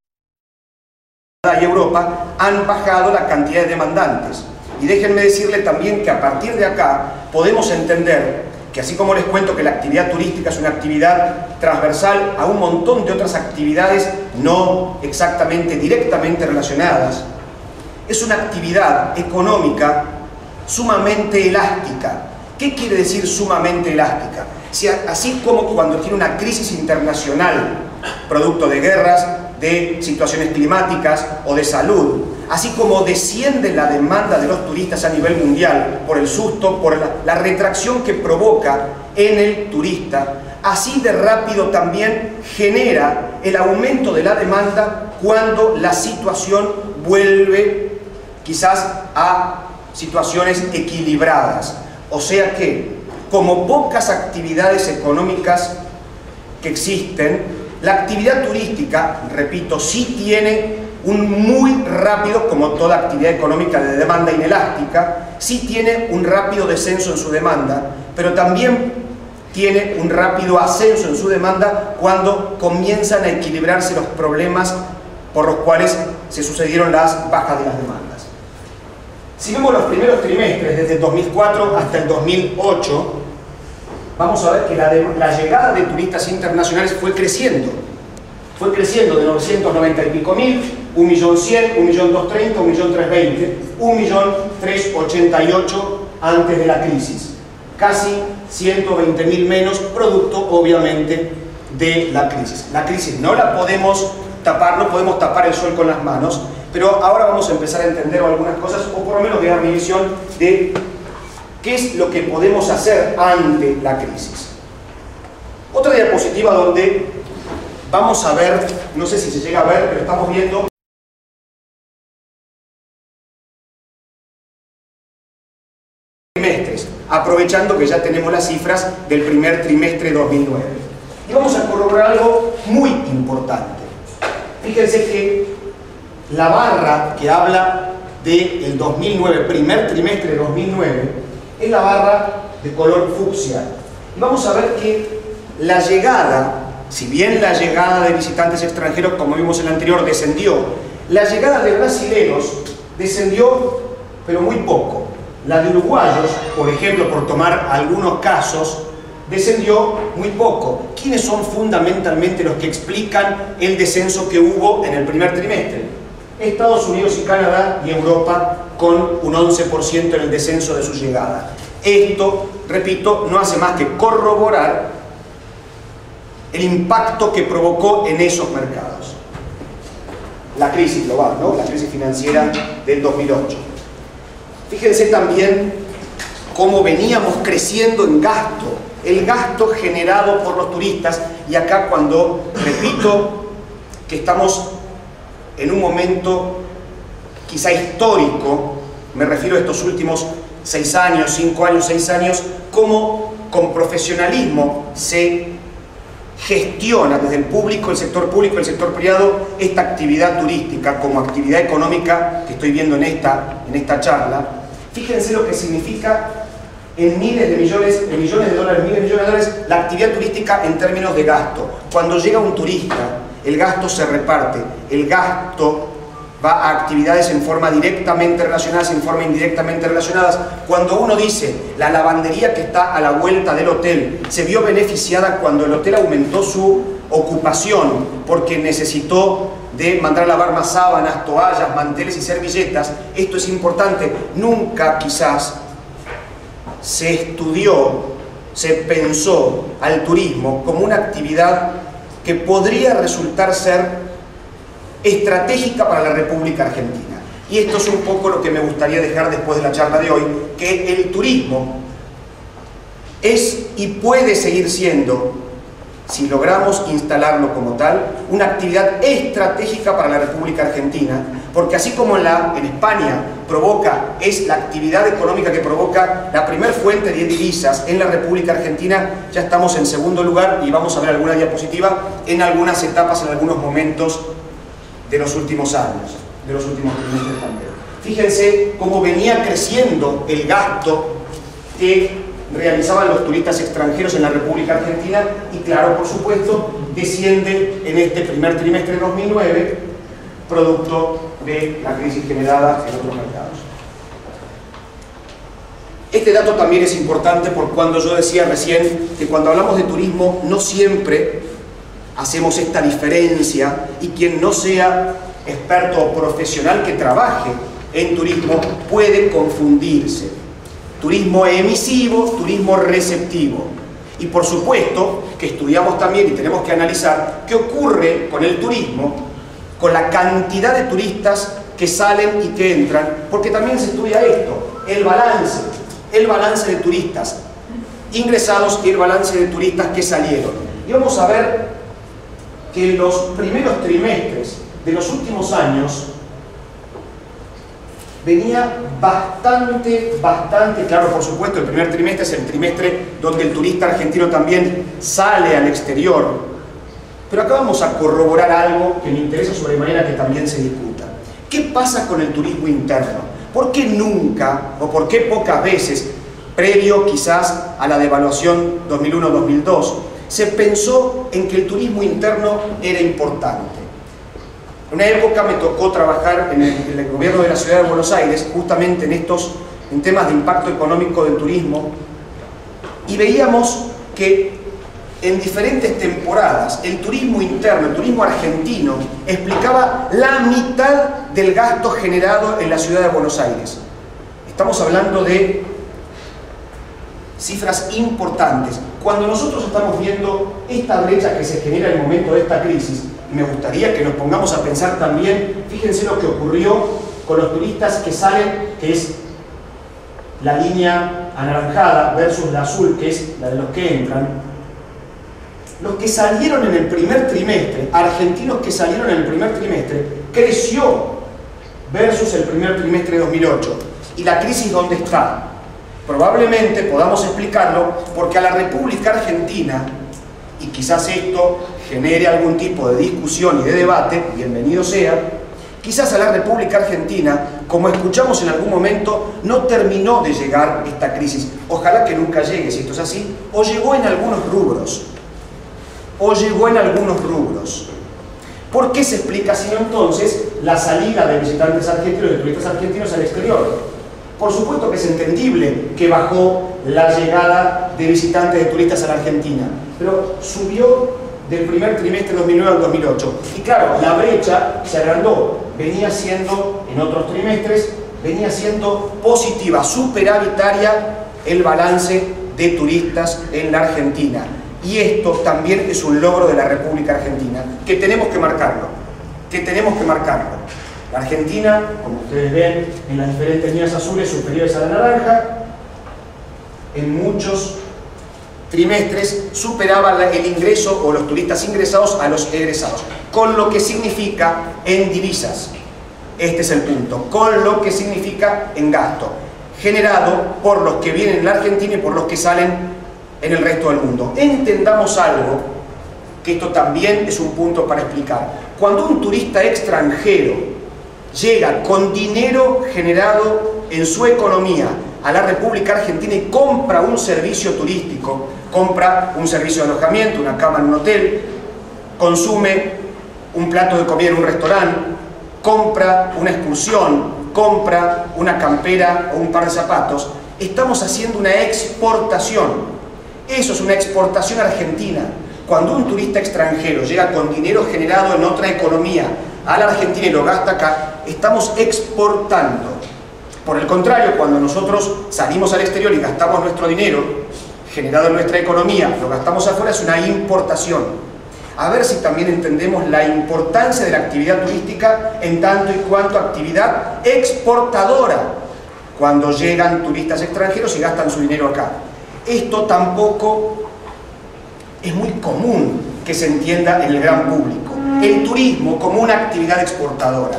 Canadá y Europa han bajado la cantidad de demandantes. Y déjenme decirle también que a partir de acá podemos entender que, así como les cuento que la actividad turística es una actividad transversal a un montón de otras actividades no exactamente directamente relacionadas, es una actividad económica sumamente elástica. ¿Qué quiere decir sumamente elástica? Si así como cuando tiene una crisis internacional, producto de guerras, de situaciones climáticas o de salud, así como desciende la demanda de los turistas a nivel mundial por el susto, por la retracción que provoca en el turista, así de rápido también genera el aumento de la demanda cuando la situación vuelve quizás a situaciones equilibradas. O sea que, como pocas actividades económicas que existen, la actividad turística, repito, sí tiene un muy rápido, como toda actividad económica de demanda inelástica, sí tiene un rápido descenso en su demanda, pero también tiene un rápido ascenso en su demanda cuando comienzan a equilibrarse los problemas por los cuales se sucedieron las bajas de las demandas. Si vemos los primeros trimestres, desde el 2004 hasta el 2008, vamos a ver que la llegada de turistas internacionales fue creciendo. Fue creciendo de 990 y pico mil, 1.100.000, 1.230.000, 1.320.000, 1.388.000 antes de la crisis. Casi 120.000 menos, producto obviamente de la crisis. La crisis no la podemos tapar, no podemos tapar el sol con las manos, pero ahora vamos a empezar a entender algunas cosas, o por lo menos dar mi visión de qué es lo que podemos hacer ante la crisis. Otra diapositiva donde vamos a ver, no sé si se llega a ver, pero estamos viendo trimestres, aprovechando que ya tenemos las cifras del primer trimestre de 2009. Y vamos a corroborar algo muy importante. Fíjense que la barra que habla del 2009, primer trimestre de 2009, es la barra de color fucsia. Y vamos a ver que la llegada, si bien la llegada de visitantes extranjeros, como vimos en el anterior, descendió, la llegada de brasileños descendió, pero muy poco. La de uruguayos, por ejemplo, por tomar algunos casos, descendió muy poco. ¿Quiénes son fundamentalmente los que explican el descenso que hubo en el primer trimestre? Estados Unidos y Canadá y Europa, con un 11% en el descenso de su llegada. Esto, repito, no hace más que corroborar el impacto que provocó en esos mercados la crisis global, ¿no? La crisis financiera del 2008. Fíjense también cómo veníamos creciendo en gasto, el gasto generado por los turistas, y acá cuando repito que estamos en un momento quizá histórico, me refiero a estos últimos 6 años, 5 años, 6 años, cómo con profesionalismo se gestiona desde el público, el sector público, el sector privado, esta actividad turística como actividad económica que estoy viendo en esta charla. Fíjense lo que significa en miles de millones de dólares, miles de millones de dólares, la actividad turística en términos de gasto. Cuando llega un turista, el gasto se reparte, el gasto va a actividades en forma directamente relacionadas, en forma indirectamente relacionadas. Cuando uno dice, la lavandería que está a la vuelta del hotel se vio beneficiada cuando el hotel aumentó su ocupación porque necesitó de mandar a lavar más sábanas, toallas, manteles y servilletas, esto es importante. Nunca quizás se estudió, se pensó al turismo como una actividad que podría resultar ser estratégica para la República Argentina. Y esto es un poco lo que me gustaría dejar después de la charla de hoy, que el turismo es y puede seguir siendo, si logramos instalarlo como tal, una actividad estratégica para la República Argentina, porque así como en España es la actividad económica que provoca la primer fuente de divisas en la República Argentina, ya estamos en segundo lugar, y vamos a ver alguna diapositiva en algunas etapas, en algunos momentos de los últimos años, de los últimos trimestres también. Fíjense cómo venía creciendo el gasto que realizaban los turistas extranjeros en la República Argentina, y claro, por supuesto, desciende en este primer trimestre de 2009, producto de la crisis generada en otros mercados. Este dato también es importante por cuando yo decía recién que cuando hablamos de turismo no siempre hacemos esta diferencia, y quien no sea experto o profesional que trabaje en turismo puede confundirse. Turismo emisivo, turismo receptivo. Y por supuesto que estudiamos también y tenemos que analizar qué ocurre con el turismo, con la cantidad de turistas que salen y que entran, porque también se estudia esto, el balance de turistas ingresados y el balance de turistas que salieron. Y vamos a ver que los primeros trimestres de los últimos años venía bastante claro. Por supuesto, el primer trimestre es el trimestre donde el turista argentino también sale al exterior, pero acá vamos a corroborar algo que me interesa sobremanera que también se discuta. ¿Qué pasa con el turismo interno? ¿Por qué nunca, o por qué pocas veces, previo quizás a la devaluación 2001-2002, se pensó en que el turismo interno era importante? En una época me tocó trabajar en el gobierno de la ciudad de Buenos Aires, justamente en temas de impacto económico del turismo, y veíamos que que en diferentes temporadas el turismo interno, el turismo argentino, explicaba la mitad del gasto generado en la ciudad de Buenos Aires. Estamos hablando de cifras importantes. Cuando nosotros estamos viendo esta brecha que se genera en el momento de esta crisis, me gustaría que nos pongamos a pensar también, fíjense lo que ocurrió con los turistas que salen, que es la línea anaranjada versus la azul, que es la de los que entran. Los que salieron en el primer trimestre, argentinos que salieron en el primer trimestre, creció versus el primer trimestre de 2008. ¿Y la crisis dónde está? Probablemente podamos explicarlo porque a la República Argentina, y quizás esto genere algún tipo de discusión y de debate, bienvenido sea, quizás a la República Argentina, como escuchamos en algún momento, no terminó de llegar esta crisis. Ojalá que nunca llegue, si esto es así, o llegó en algunos rubros. ¿Por qué se explica sino entonces la salida de visitantes argentinos, de turistas argentinos al exterior? Por supuesto que es entendible que bajó la llegada de visitantes, de turistas a la Argentina, pero subió del primer trimestre de 2009 al 2008. Y claro, la brecha se agrandó, venía siendo, en otros trimestres, venía siendo positiva, superavitaria el balance de turistas en la Argentina. Y esto también es un logro de la República Argentina, que tenemos que marcarlo, La Argentina, como ustedes ven en las diferentes líneas azules superiores a la naranja, en muchos trimestres superaba el ingreso o los turistas ingresados a los egresados, con lo que significa en divisas. Este es el punto, con lo que significa en gasto, generado por los que vienen en la Argentina y por los que salen en el resto del mundo. Entendamos algo, que esto también es un punto para explicar. Cuando un turista extranjero llega con dinero generado en su economía a la República Argentina y compra un servicio turístico, compra un servicio de alojamiento, una cama en un hotel, consume un plato de comida en un restaurante, compra una excursión, compra una campera o un par de zapatos, estamos haciendo una exportación. Eso es una exportación argentina. Cuando un turista extranjero llega con dinero generado en otra economía a la Argentina y lo gasta acá, estamos exportando. Por el contrario, cuando nosotros salimos al exterior y gastamos nuestro dinero generado en nuestra economía, lo gastamos afuera, es una importación. A ver si también entendemos la importancia de la actividad turística en tanto y cuanto actividad exportadora, cuando llegan turistas extranjeros y gastan su dinero acá. Esto tampoco es muy común que se entienda en el gran público. El turismo como una actividad exportadora,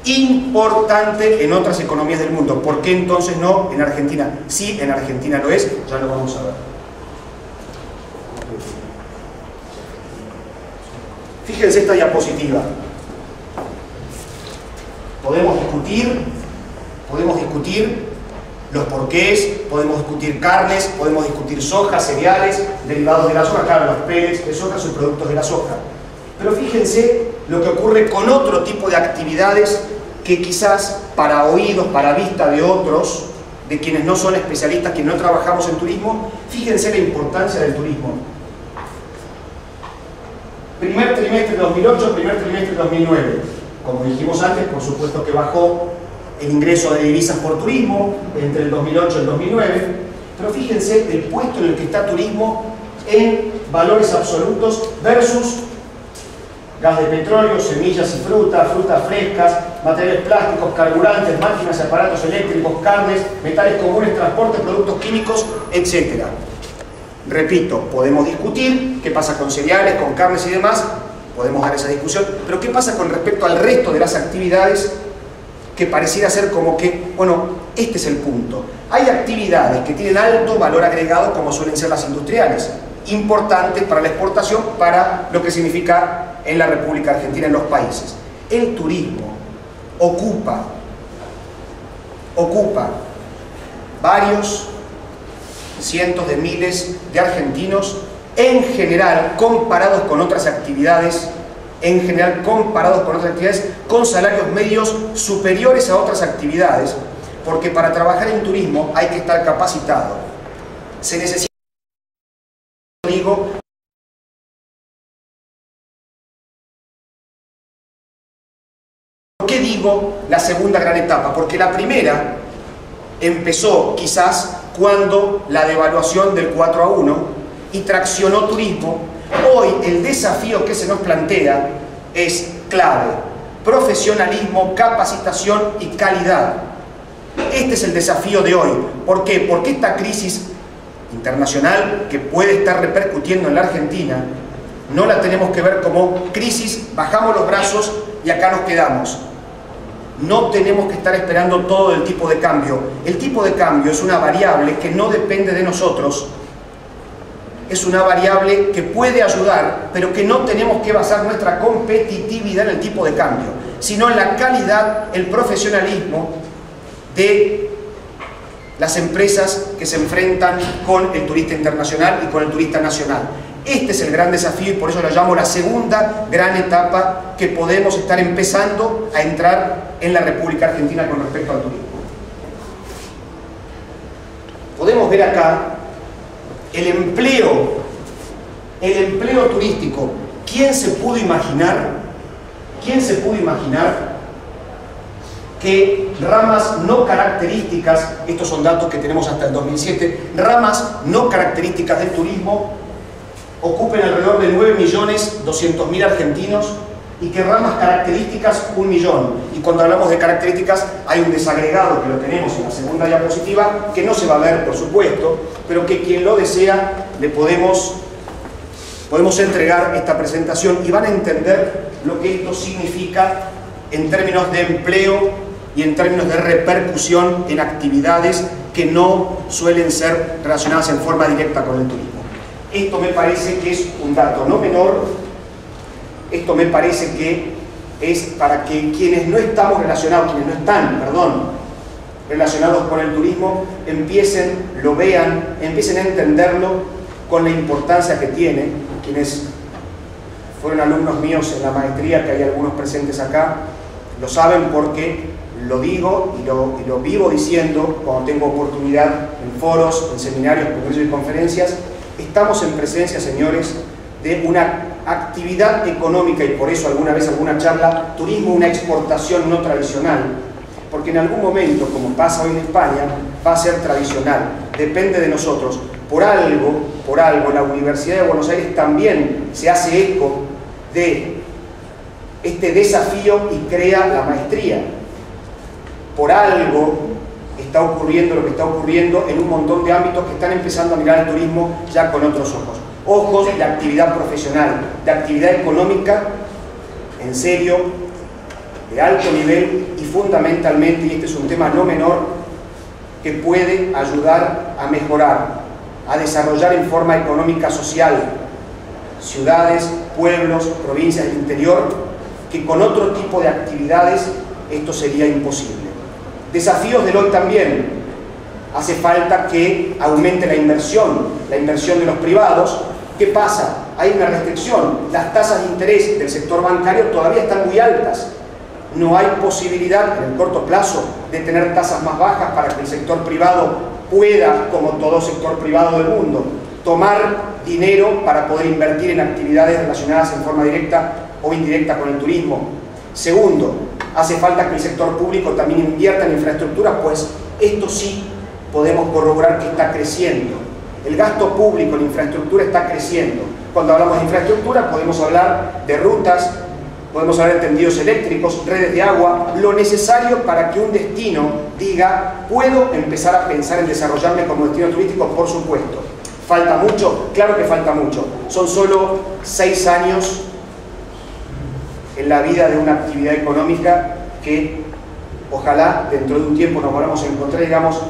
importante en otras economías del mundo. ¿Por qué entonces no en Argentina? Sí, en Argentina lo es, ya lo vamos a ver. Fíjense esta diapositiva. Podemos discutir los porqués, podemos discutir carnes, podemos discutir soja, cereales, derivados de la soja, claro, los pellets de soja son productos de la soja. Pero fíjense lo que ocurre con otro tipo de actividades que quizás para oídos, para vista de otros, de quienes no son especialistas, quienes no trabajamos en turismo, fíjense la importancia del turismo. Primer trimestre de 2008, primer trimestre de 2009. Como dijimos antes, por supuesto que bajó el ingreso de divisas por turismo entre el 2008 y el 2009, pero fíjense el puesto en el que está turismo en valores absolutos versus gas de petróleo, semillas y frutas frescas, materiales plásticos, carburantes, máquinas y aparatos eléctricos, carnes, metales comunes, transporte, productos químicos, etc. Repito, podemos discutir qué pasa con cereales, con carnes y demás, podemos dar esa discusión, pero qué pasa con respecto al resto de las actividades que pareciera ser como que, bueno, este es el punto. Hay actividades que tienen alto valor agregado, como suelen ser las industriales, importantes para la exportación, para lo que significa en la República Argentina, en los países. El turismo ocupa varios cientos de miles de argentinos, en general, comparados con otras actividades, con salarios medios superiores a otras actividades, porque para trabajar en turismo hay que estar capacitado. Se necesita digo la segunda gran etapa? Porque la primera empezó quizás cuando la devaluación del 4-1 y traccionó turismo. Hoy el desafío que se nos plantea es clave: profesionalismo, capacitación y calidad. Este es el desafío de hoy. ¿Por qué? Porque esta crisis internacional que puede estar repercutiendo en la Argentina no la tenemos que ver como crisis, bajamos los brazos y acá nos quedamos. No tenemos que estar esperando todo el tipo de cambio. El tipo de cambio es una variable que no depende de nosotros. Es una variable que puede ayudar, pero que no tenemos que basar nuestra competitividad en el tipo de cambio, sino en la calidad, el profesionalismo de las empresas que se enfrentan con el turista internacional y con el turista nacional. Este es el gran desafío y por eso lo llamo la segunda gran etapa que podemos estar empezando a entrar en la República Argentina con respecto al turismo. Podemos ver acá el empleo turístico. ¿Quién se pudo imaginar que ramas no características, estos son datos que tenemos hasta el 2007, ramas no características del turismo ocupen alrededor de 9.200.000 argentinos y que ramas características 1 millón? Y cuando hablamos de características hay un desagregado que lo tenemos en la segunda diapositiva, que no se va a ver por supuesto, pero que quien lo desea le podemos entregar esta presentación y van a entender lo que esto significa en términos de empleo y en términos de repercusión en actividades que no suelen ser relacionadas en forma directa con el turismo. Esto me parece que es un dato no menor. Esto me parece que es para que quienes no están relacionados con el turismo lo vean, empiecen a entenderlo con la importancia que tiene. Quienes fueron alumnos míos en la maestría, que hay algunos presentes acá, lo saben porque lo digo y lo vivo diciendo cuando tengo oportunidad en foros, en seminarios, congresos y conferencias. Estamos en presencia, señores, de una actividad económica y por eso alguna vez, alguna charla, turismo, una exportación no tradicional, porque en algún momento, como pasa hoy en España, va a ser tradicional, depende de nosotros. Por algo, la Universidad de Buenos Aires también se hace eco de este desafío y crea la maestría. Por algo está ocurriendo lo que está ocurriendo en un montón de ámbitos que están empezando a mirar el turismo ya con otros ojos de actividad profesional, de actividad económica, en serio, de alto nivel y fundamentalmente, y este es un tema no menor, que puede ayudar a mejorar, a desarrollar en forma económica social ciudades, pueblos, provincias del interior, que con otro tipo de actividades esto sería imposible. Desafíos del hoy también. Hace falta que aumente la inversión de los privados. ¿Qué pasa? Hay una restricción. Las tasas de interés del sector bancario todavía están muy altas. No hay posibilidad en el corto plazo de tener tasas más bajas para que el sector privado pueda, como todo sector privado del mundo, tomar dinero para poder invertir en actividades relacionadas en forma directa o indirecta con el turismo. Segundo, hace falta que el sector público también invierta en infraestructura, pues esto sí podemos corroborar que está creciendo. El gasto público en infraestructura está creciendo. Cuando hablamos de infraestructura podemos hablar de rutas, podemos hablar de tendidos eléctricos, redes de agua, lo necesario para que un destino diga, ¿puedo empezar a pensar en desarrollarme como destino turístico? Por supuesto. ¿Falta mucho? Claro que falta mucho. Son solo 6 años en la vida de una actividad económica que ojalá dentro de un tiempo nos volvamos a encontrar y digamos,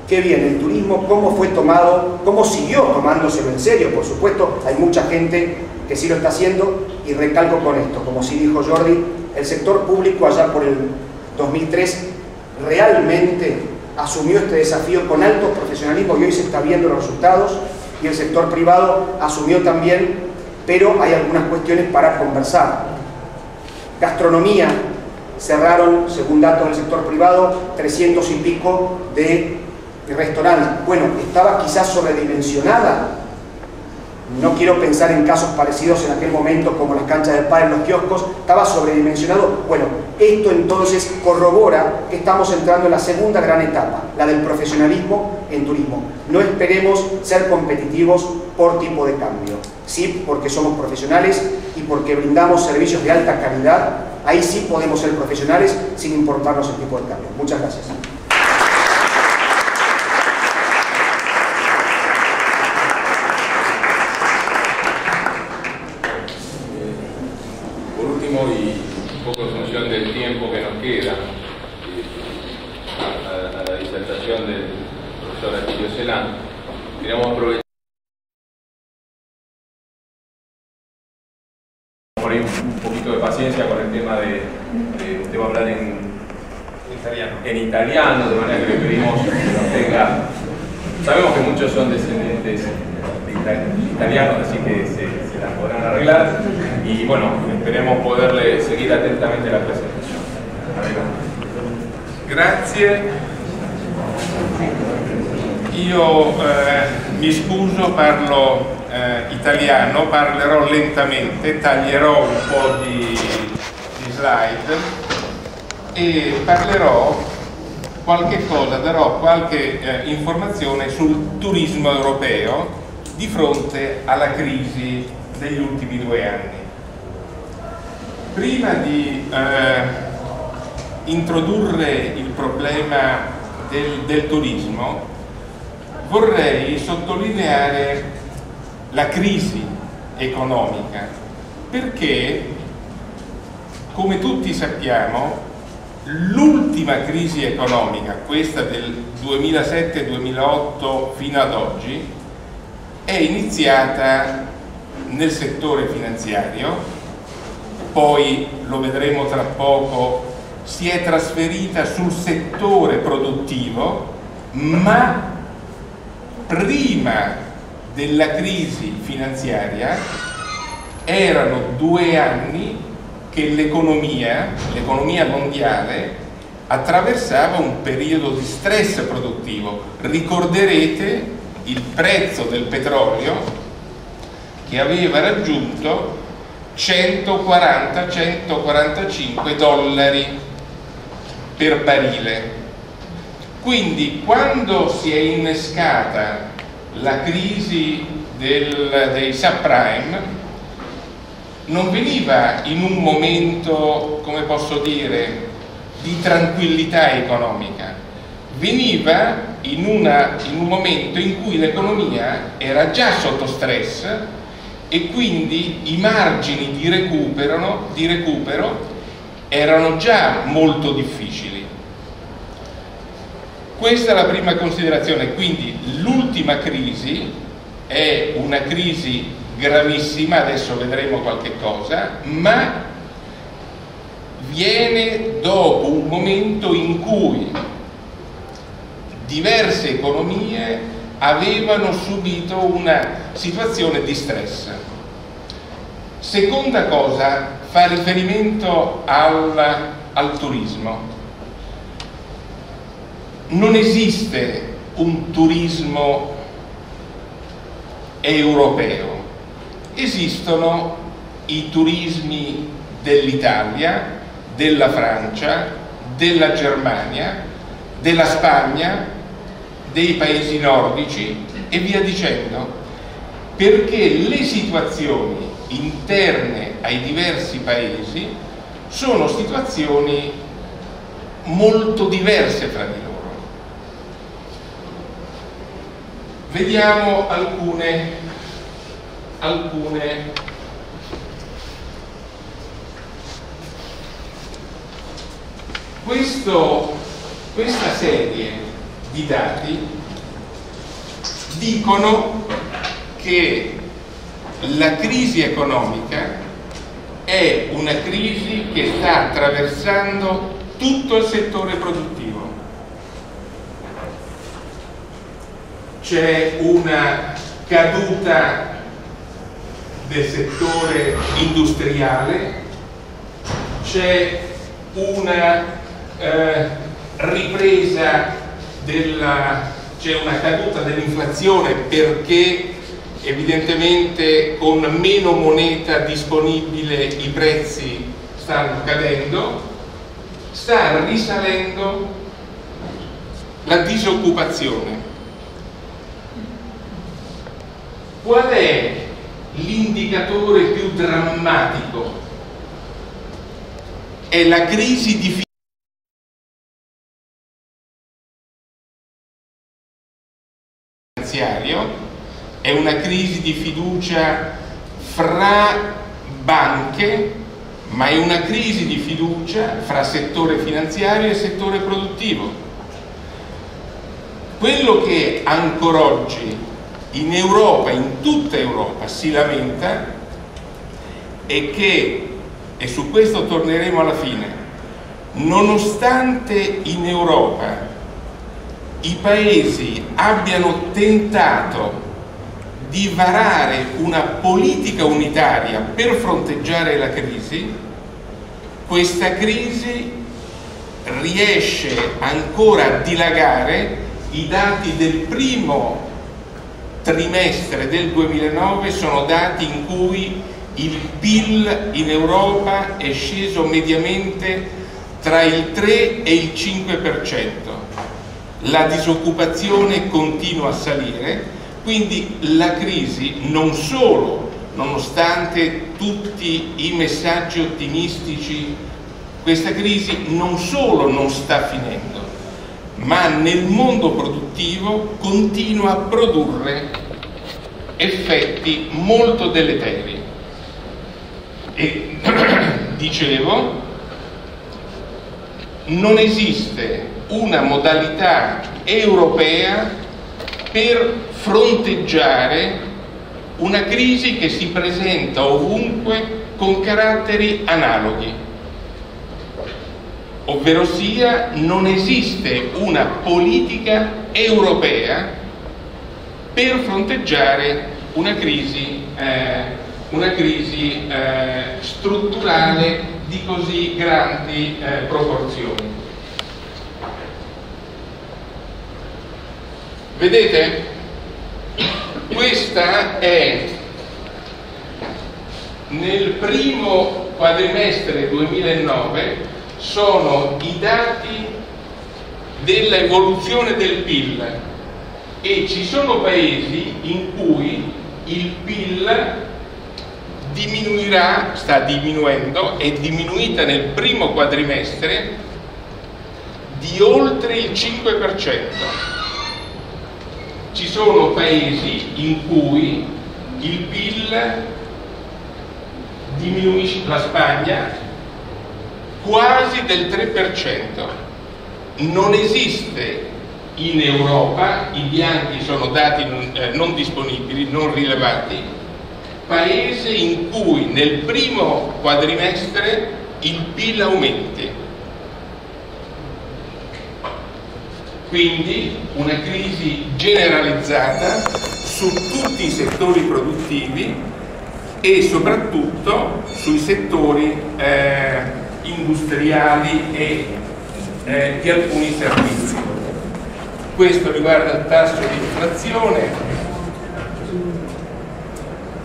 qué bien, el turismo, cómo fue tomado, cómo siguió tomándoselo en serio. Por supuesto, hay mucha gente que sí lo está haciendo y recalco con esto, como sí dijo Jordi, el sector público allá por el 2003 realmente asumió este desafío con alto profesionalismo y hoy se está viendo los resultados, y el sector privado asumió también, pero hay algunas cuestiones para conversar. Gastronomía, cerraron, según datos del sector privado, 300 y pico de restaurantes. Bueno, estaba quizás sobredimensionada no quiero pensar en casos parecidos en aquel momento como las canchas de pádel, los kioscos, estaba sobredimensionado. Bueno, esto entonces corrobora que estamos entrando en la segunda gran etapa, la del profesionalismo en turismo. No esperemos ser competitivos por tipo de cambio, sí, porque somos profesionales y porque brindamos servicios de alta calidad, ahí sí podemos ser profesionales sin importarnos el tipo de cambio. Muchas gracias. Y un poco en función del tiempo que nos queda a la disertación del profesor Atilio Celán, queríamos aprovechar por ahí un poquito de paciencia con el tema de usted va a hablar en italiano, de manera que le pedimos que nos tenga. Sabemos que muchos son descendientes de italianos, así que se las podrán arreglar. Y bueno, esperemos poderle seguir atentamente la presentación. Grazie. Io mi scuso, parlo italiano, parlerò lentamente, taglierò un po' di slide e parlerò qualche cosa, darò qualche informazione sul turismo europeo di fronte alla crisi degli ultimi 2 anni. Prima di introdurre il problema del turismo, vorrei sottolineare la crisi economica, perché, come tutti sappiamo, l'ultima crisi economica, questa del 2007-2008 fino ad oggi, è iniziata nel settore finanziario, poi lo vedremo tra poco, si è trasferita sul settore produttivo, ma prima della crisi finanziaria erano 2 anni che l'economia mondiale attraversava un periodo di stress produttivo. Ricorderete il prezzo del petrolio che aveva raggiunto 140-145 dollari per barile. Quindi quando si è innescata la crisi dei subprime, non veniva in un momento, come posso dire, di tranquillità economica, veniva in un momento in cui l'economia era già sotto stress e quindi i margini di recupero erano già molto difficili. Questa è la prima considerazione, quindi l'ultima crisi è una crisi gravissima, adesso vedremo qualche cosa, ma viene dopo un momento in cui diverse economie avevano subito una situazione di stress. Seconda cosa, fa riferimento al turismo. Non esiste un turismo europeo, esistono i turismi dell'Italia, della Francia, della Germania, della Spagna, dei paesi nordici e via dicendo, perché le situazioni interne ai diversi paesi sono situazioni molto diverse fra di loro. Vediamo alcune questa serie di dati dicono che la crisi economica è una crisi che sta attraversando tutto il settore produttivo. C'è una caduta del settore industriale, c'è una ripresa c'è una caduta dell'inflazione perché evidentemente con meno moneta disponibile i prezzi stanno cadendo, sta risalendo la disoccupazione. Qual è l'indicatore più drammatico? È la crisi di finanziario, è una crisi di fiducia fra banche, ma è una crisi di fiducia fra settore finanziario e settore produttivo. Quello che ancora oggi in Europa, in tutta Europa, si lamenta è che, e su questo torneremo alla fine, nonostante in Europa i paesi abbiano tentato di varare una politica unitaria per fronteggiare la crisi, questa crisi riesce ancora a dilagare. I dati del primo trimestre del 2009 sono dati in cui il PIL in Europa è sceso mediamente tra il 3 e il 5%. La disoccupazione continua a salire, quindi la crisi non solo, nonostante tutti i messaggi ottimistici, questa crisi non solo non sta finendo, ma nel mondo produttivo continua a produrre effetti molto deleteri. E dicevo, non esiste una modalità europea per fronteggiare una crisi che si presenta ovunque con caratteri analoghi. Ovverosia, non esiste una politica europea per fronteggiare una crisi strutturale di così grandi proporzioni. Vedete? Questa è nel primo quadrimestre 2009, sono i dati dell'evoluzione del PIL, e ci sono paesi in cui il PIL diminuirà, sta diminuendo, è diminuita nel primo quadrimestre di oltre il 5%. Ci sono paesi in cui il PIL diminuisce, la Spagna, quasi del 3%. Non esiste in Europa, i bianchi sono dati non disponibili, non rilevati, paese in cui nel primo quadrimestre il PIL aumenti. Quindi una crisi generalizzata su tutti i settori produttivi e soprattutto sui settori industriali e di alcuni servizi. Questo riguarda il tasso di inflazione,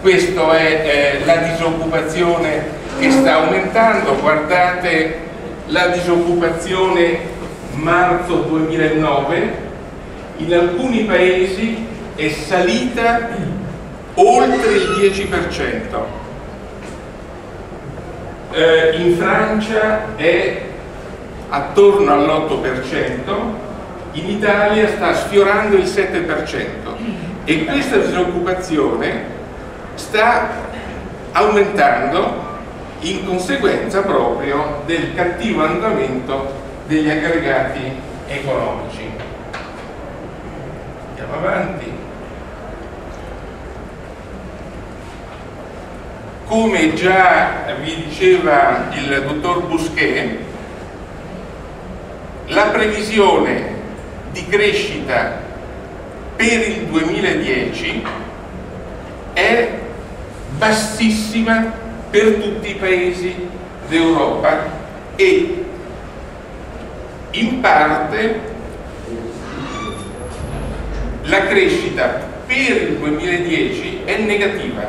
questo è la disoccupazione che sta aumentando. Guardate la disoccupazione marzo 2009, in alcuni paesi è salita oltre il 10%. In Francia è attorno all'8%, in Italia sta sfiorando il 7%, e questa disoccupazione sta aumentando in conseguenza proprio del cattivo andamento degli aggregati economici. Andiamo avanti. Come già vi diceva il dottor Bousquet, la previsione di crescita per il 2010 è bassissima per tutti i paesi d'Europa, e in parte la crescita per il 2010 è negativa,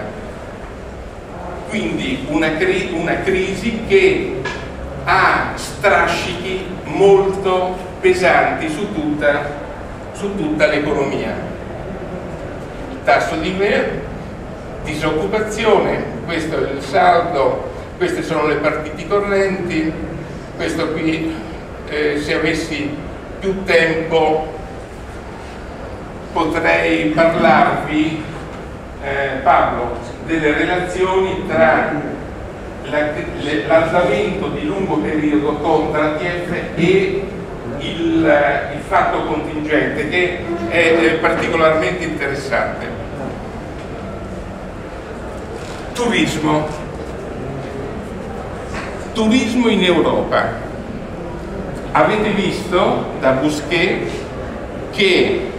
quindi una crisi che ha strascichi molto pesanti su tutta l'economia. Tasso di disoccupazione, questo è il saldo, queste sono le partite correnti, questo qui se avessi più tempo potrei parlarvi, Pablo, delle relazioni tra l'andamento di lungo periodo contra l'ATF e il fatto contingente, che è particolarmente interessante. Turismo in Europa. Avete visto da Bousquet che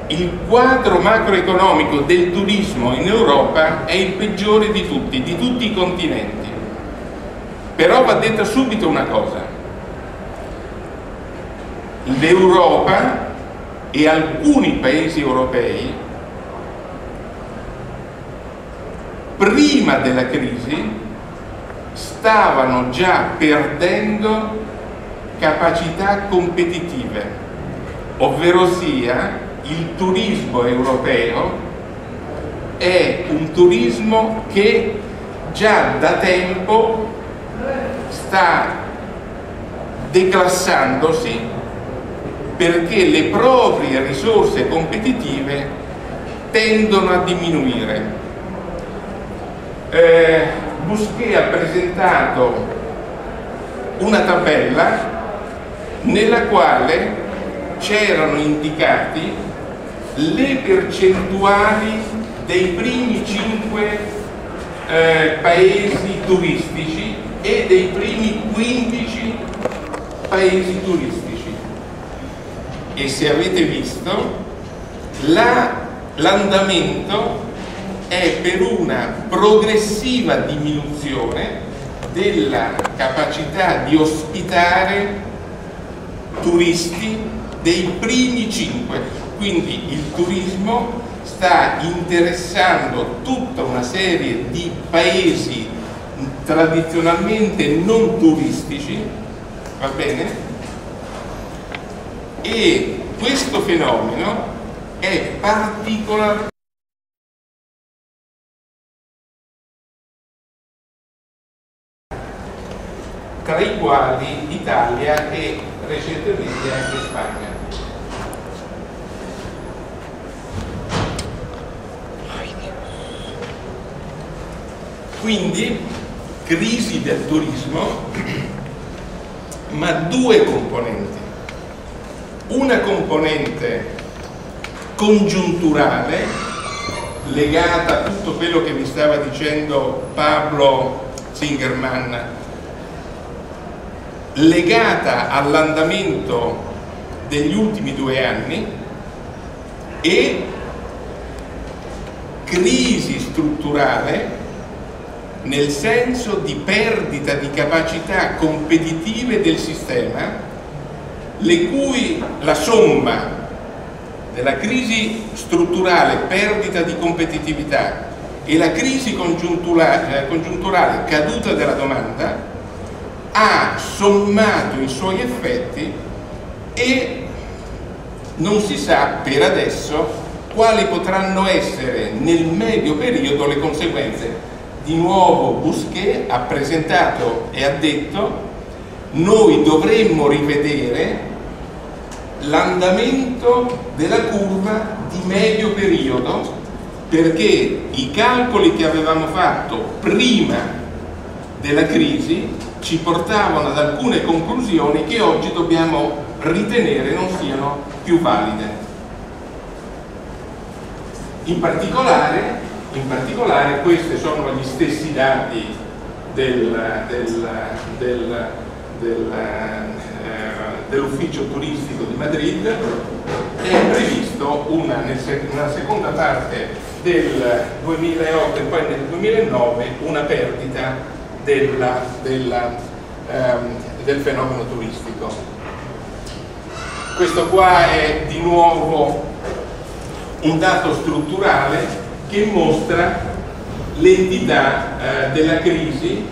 il quadro macroeconomico del turismo in Europa è il peggiore di tutti i continenti. Però va detta subito una cosa: l'Europa e alcuni paesi europei prima della crisi stavano già perdendo capacità competitive, ovverosia il turismo europeo è un turismo che già da tempo sta declassandosi perché le proprie risorse competitive tendono a diminuire. Bousquet ha presentato una tabella nella quale c'erano indicati le percentuali dei primi 5 paesi turistici e dei primi 15 paesi turistici, e se avete visto l'andamento è per una progressiva diminuzione della capacità di ospitare turisti dei primi 5. Quindi il turismo sta interessando tutta una serie di paesi tradizionalmente non turistici, va bene? E questo fenomeno è particolare tra i quali Italia e recentemente anche Spagna. Quindi crisi del turismo, ma due componenti. Una componente congiunturale legata a tutto quello che vi stava dicendo Pablo Zingerman, legata all'andamento degli ultimi 2 anni, e crisi strutturale nel senso di perdita di capacità competitive del sistema, le cui la somma della crisi strutturale, perdita di competitività, e la crisi congiunturale, caduta della domanda, ha sommato i suoi effetti e non si sa per adesso quali potranno essere nel medio periodo le conseguenze. Di nuovo Bousquet ha presentato e ha detto: noi dovremmo rivedere l'andamento della curva di medio periodo, perché i calcoli che avevamo fatto prima della crisi ci portavano ad alcune conclusioni che oggi dobbiamo ritenere non siano più valide. In particolare questi sono gli stessi dati dell'ufficio turistico di Madrid. È previsto nella seconda parte del 2008 e poi nel 2009 una perdita del fenomeno turistico. Questo qua è di nuovo un dato strutturale che mostra l'entità della crisi,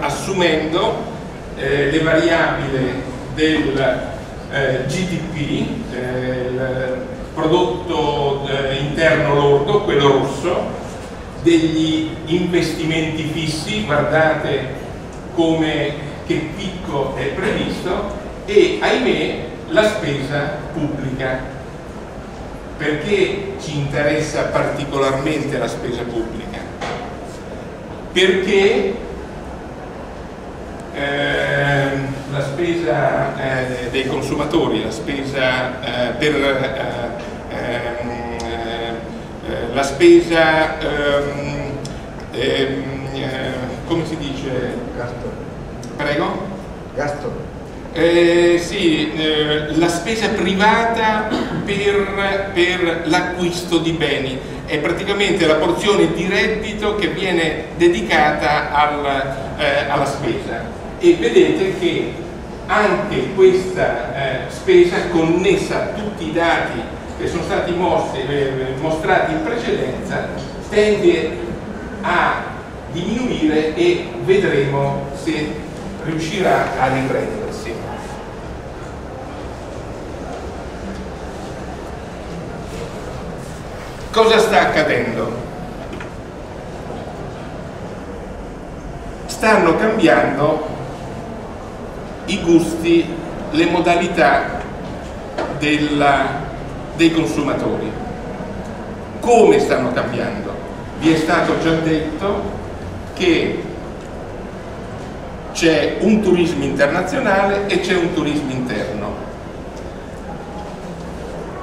assumendo le variabili del GDP, il prodotto interno lordo, quello rosso, degli investimenti fissi, guardate che picco è previsto, e ahimè la spesa pubblica. Perché ci interessa particolarmente la spesa pubblica? Perché la spesa dei consumatori, la spesa la spesa come si dice? Gasto. Prego? Gasto. Sì, la spesa privata per l'acquisto di beni è praticamente la porzione di reddito che viene dedicata alla spesa, e vedete che anche questa spesa, connessa a tutti i dati che sono stati mostrati in precedenza, tende a diminuire e vedremo se riuscirà a riprendersi. Cosa sta accadendo? Stanno cambiando i gusti, le modalità dei consumatori. Come stanno cambiando? Vi è stato già detto che c'è un turismo internazionale e c'è un turismo interno.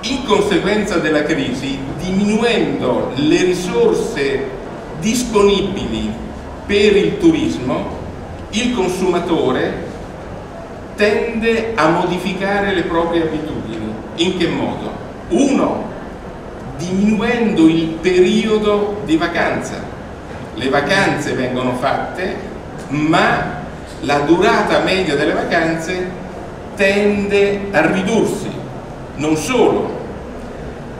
In conseguenza della crisi, diminuendo le risorse disponibili per il turismo, il consumatore tende a modificare le proprie abitudini. In che modo? Uno, diminuendo il periodo di vacanza. Le vacanze vengono fatte, ma la durata media delle vacanze tende a ridursi. Non solo,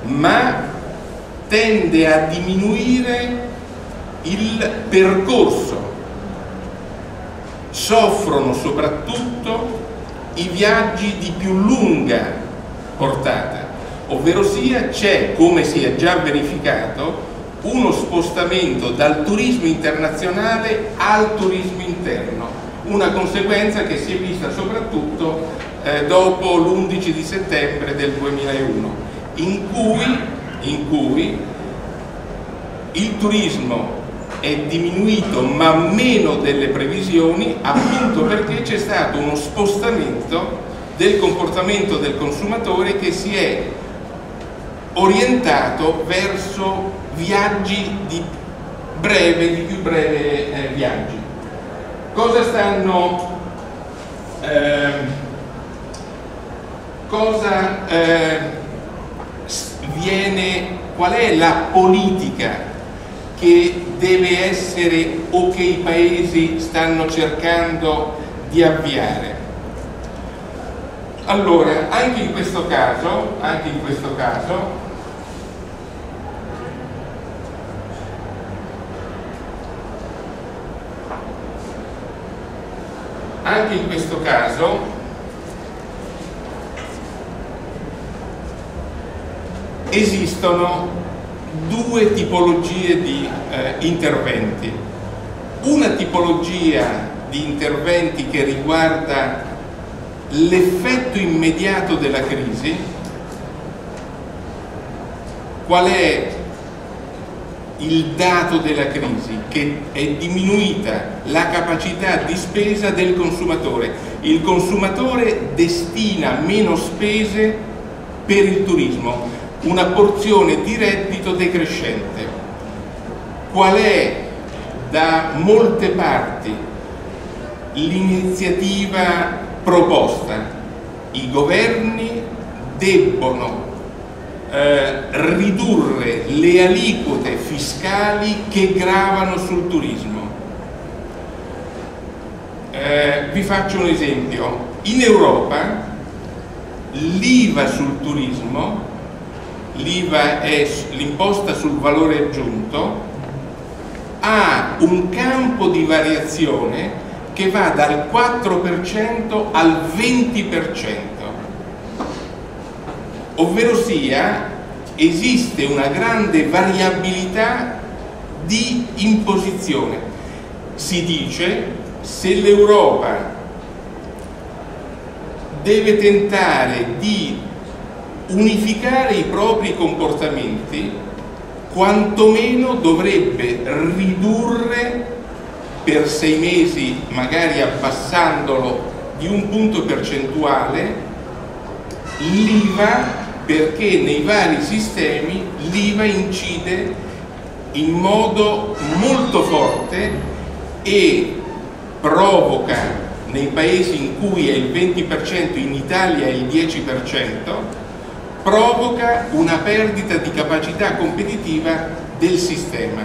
ma tende a diminuire il percorso. Soffrono soprattutto i viaggi di più lunga portata, ovvero sia c'è, come si è già verificato, uno spostamento dal turismo internazionale al turismo interno, una conseguenza che si è vista soprattutto dopo l'11 di settembre del 2001, in cui il turismo è diminuito ma meno delle previsioni, appunto perché c'è stato uno spostamento del comportamento del consumatore che si è orientato verso viaggi di più breve viaggi. Cosa stanno qual è la politica che deve essere o che i paesi stanno cercando di avviare? Allora, anche in questo caso esistono due tipologie di interventi. Una tipologia di interventi che riguarda l'effetto immediato della crisi. Qual è il dato della crisi? Che è diminuita la capacità di spesa del consumatore. Il consumatore destina meno spese per il turismo, una porzione di reddito decrescente. Qual è da molte parti l'iniziativa proposta? I governi debbono ridurre le aliquote fiscali che gravano sul turismo. Vi faccio un esempio. In Europa l'IVA sul turismo l'IVA è l'imposta sul valore aggiunto, ha un campo di variazione che va dal 4% al 20%, ovverosia esiste una grande variabilità di imposizione. Si dice, se l'Europa deve tentare di unificare i propri comportamenti, quantomeno dovrebbe ridurre per 6 mesi, magari abbassandolo di un punto percentuale, l'IVA, perché nei vari sistemi l'IVA incide in modo molto forte e provoca, nei paesi in cui è il 20%, in Italia è il 10%, provoca una perdita di capacità competitiva del sistema.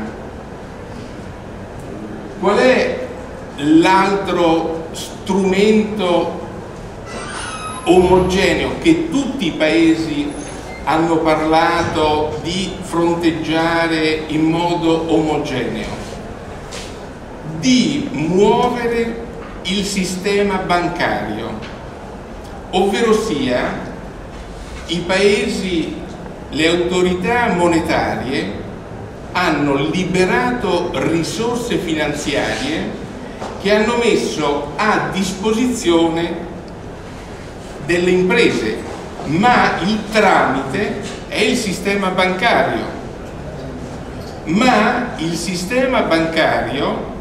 Qual è l'altro strumento omogeneo che tutti i paesi hanno parlato di fronteggiare in modo omogeneo? Di muovere il sistema bancario, ovverosia i paesi, le autorità monetarie hanno liberato risorse finanziarie che hanno messo a disposizione delle imprese, ma il tramite è il sistema bancario. Ma il sistema bancario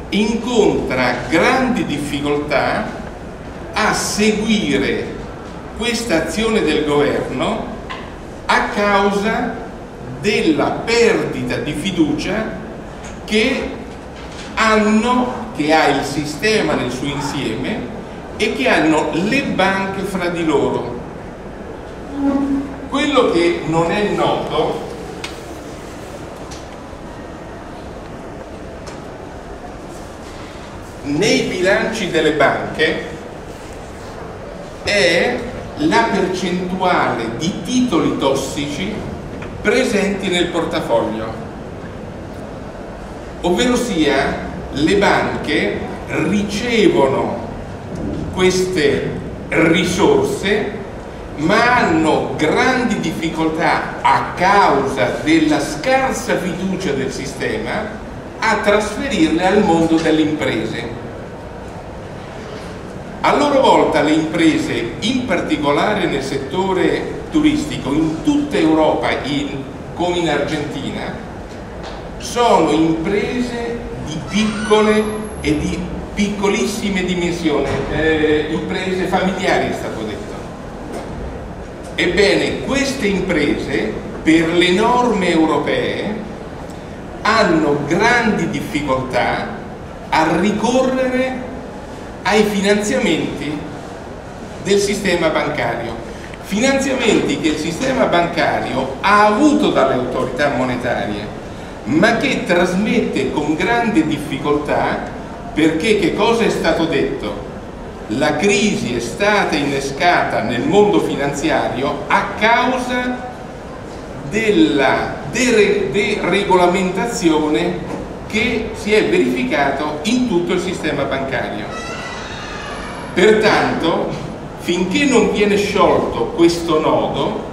incontra grandi difficoltà a seguire questa azione del governo a causa della perdita di fiducia che ha il sistema nel suo insieme e che hanno le banche fra di loro. Quello che non è noto nei bilanci delle banche è la percentuale di titoli tossici presenti nel portafoglio, ovverosia le banche ricevono queste risorse ma hanno grandi difficoltà a causa della scarsa fiducia del sistema a trasferirle al mondo delle imprese. A loro volta le imprese, in particolare nel settore turistico, in tutta Europa, come in Argentina, sono imprese di piccole e di piccolissime dimensioni, imprese familiari è stato detto. Ebbene, queste imprese, per le norme europee, hanno grandi difficoltà a ricorrere ai finanziamenti del sistema bancario, finanziamenti che il sistema bancario ha avuto dalle autorità monetarie, ma che trasmette con grande difficoltà perché che cosa è stato detto? La crisi è stata innescata nel mondo finanziario a causa della deregolamentazione che si è verificato in tutto il sistema bancario. Pertanto, finché non viene sciolto questo nodo,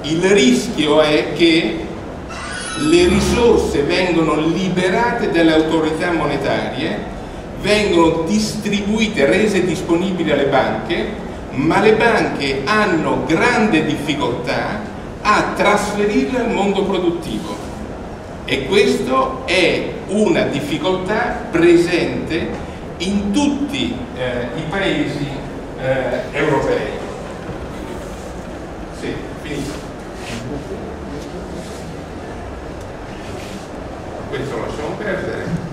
il rischio è che le risorse vengono liberate dalle autorità monetarie, vengono distribuite, rese disponibili alle banche, ma le banche hanno grande difficoltà a trasferirle al mondo produttivo, e questo è una difficoltà presente in tutti i paesi europei. Sì, finito. Questo lo lasciamo perdere.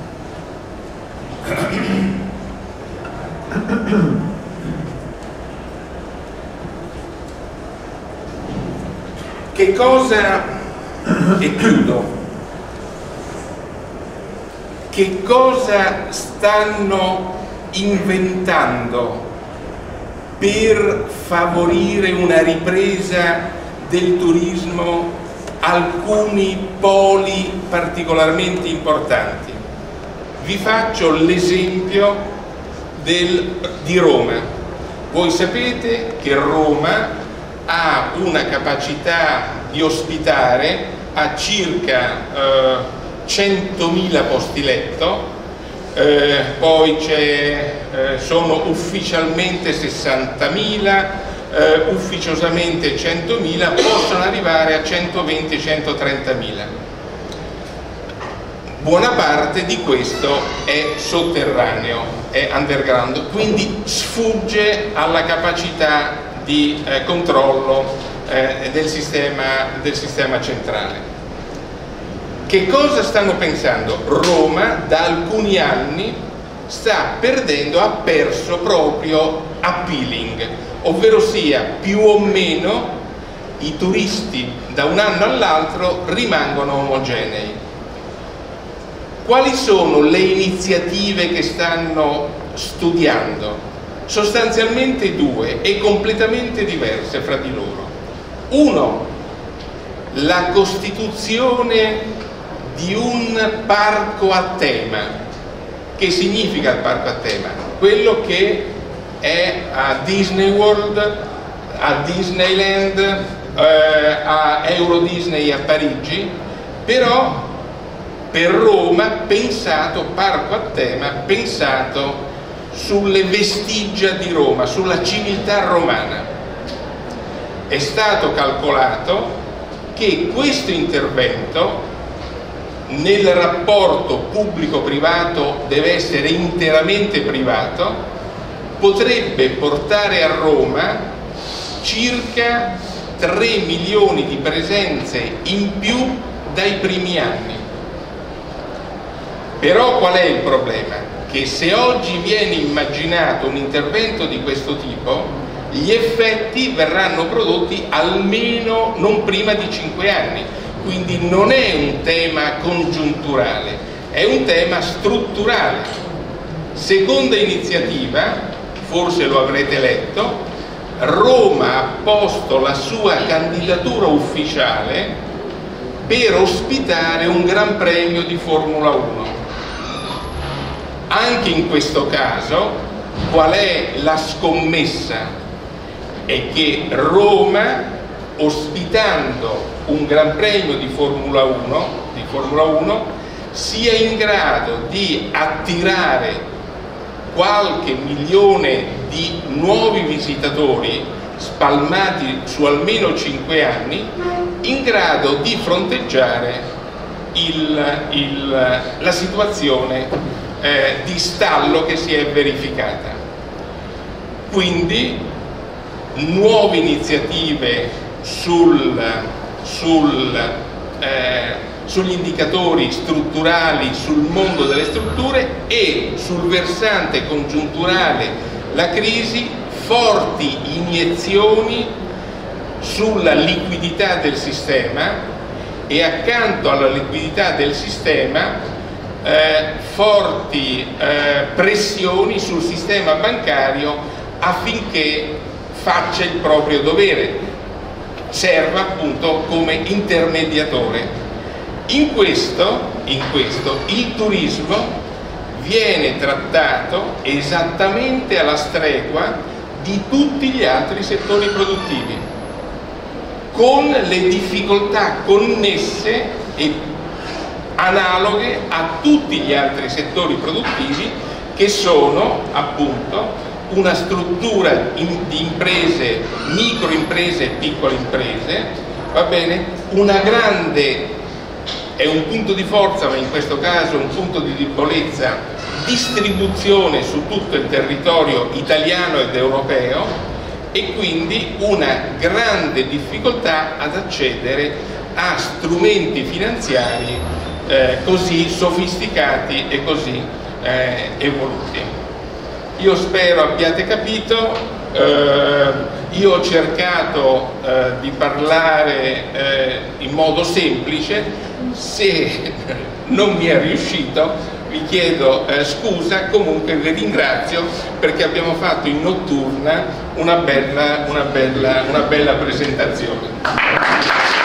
Che cosa, e chiudo, che cosa stanno inventando per favorire una ripresa del turismo alcuni poli particolarmente importanti. Vi faccio l'esempio di Roma. Voi sapete che Roma ha una capacità di ospitare a circa 100.000 posti letto, poi sono ufficialmente 60.000, ufficiosamente 100.000, possono arrivare a 120-130.000. Buona parte di questo è sotterraneo, è underground, quindi sfugge alla capacità di controllo del sistema centrale. Che cosa stanno pensando? Roma da alcuni anni ha perso proprio appealing, ovvero sia più o meno i turisti da un anno all'altro rimangono omogenei. Quali sono le iniziative che stanno studiando? Sostanzialmente due e completamente diverse fra di loro. Uno, la costituzione di un parco a tema. Che significa il parco a tema? Quello che è a Disney World, a Disneyland, a Euro Disney a Parigi, però per Roma parco a tema pensato sulle vestigia di Roma, sulla civiltà romana. È stato calcolato che questo intervento nel rapporto pubblico-privato deve essere interamente privato, potrebbe portare a Roma circa 3 milioni di presenze in più dai primi anni. Però qual è il problema? Che se oggi viene immaginato un intervento di questo tipo, gli effetti verranno prodotti almeno non prima di 5 anni. Quindi non è un tema congiunturale, è un tema strutturale. Seconda iniziativa, forse lo avrete letto, Roma ha posto la sua candidatura ufficiale per ospitare un Gran Premio di Formula 1. Anche in questo caso, qual è la scommessa? È che Roma, ospitando un Gran Premio di Formula 1, sia in grado di attirare qualche milione di nuovi visitatori spalmati su almeno 5 anni, in grado di fronteggiare la situazione di stallo che si è verificata. Quindi nuove iniziative sugli indicatori strutturali, sul mondo delle strutture, e sul versante congiunturale la crisi, forti iniezioni sulla liquidità del sistema, e accanto alla liquidità del sistema forti pressioni sul sistema bancario affinché faccia il proprio dovere, serva appunto come intermediatore. In questo il turismo viene trattato esattamente alla stregua di tutti gli altri settori produttivi, con le difficoltà connesse e analoghe a tutti gli altri settori produttivi, che sono appunto una struttura di imprese, microimprese e piccole imprese, va bene? Una grande, è un punto di forza ma in questo caso un punto di debolezza, distribuzione su tutto il territorio italiano ed europeo, e quindi una grande difficoltà ad accedere a strumenti finanziari così sofisticati e così evoluti. Io spero abbiate capito, io ho cercato di parlare in modo semplice, se non mi è riuscito vi chiedo scusa, comunque vi ringrazio perché abbiamo fatto in notturna una bella presentazione.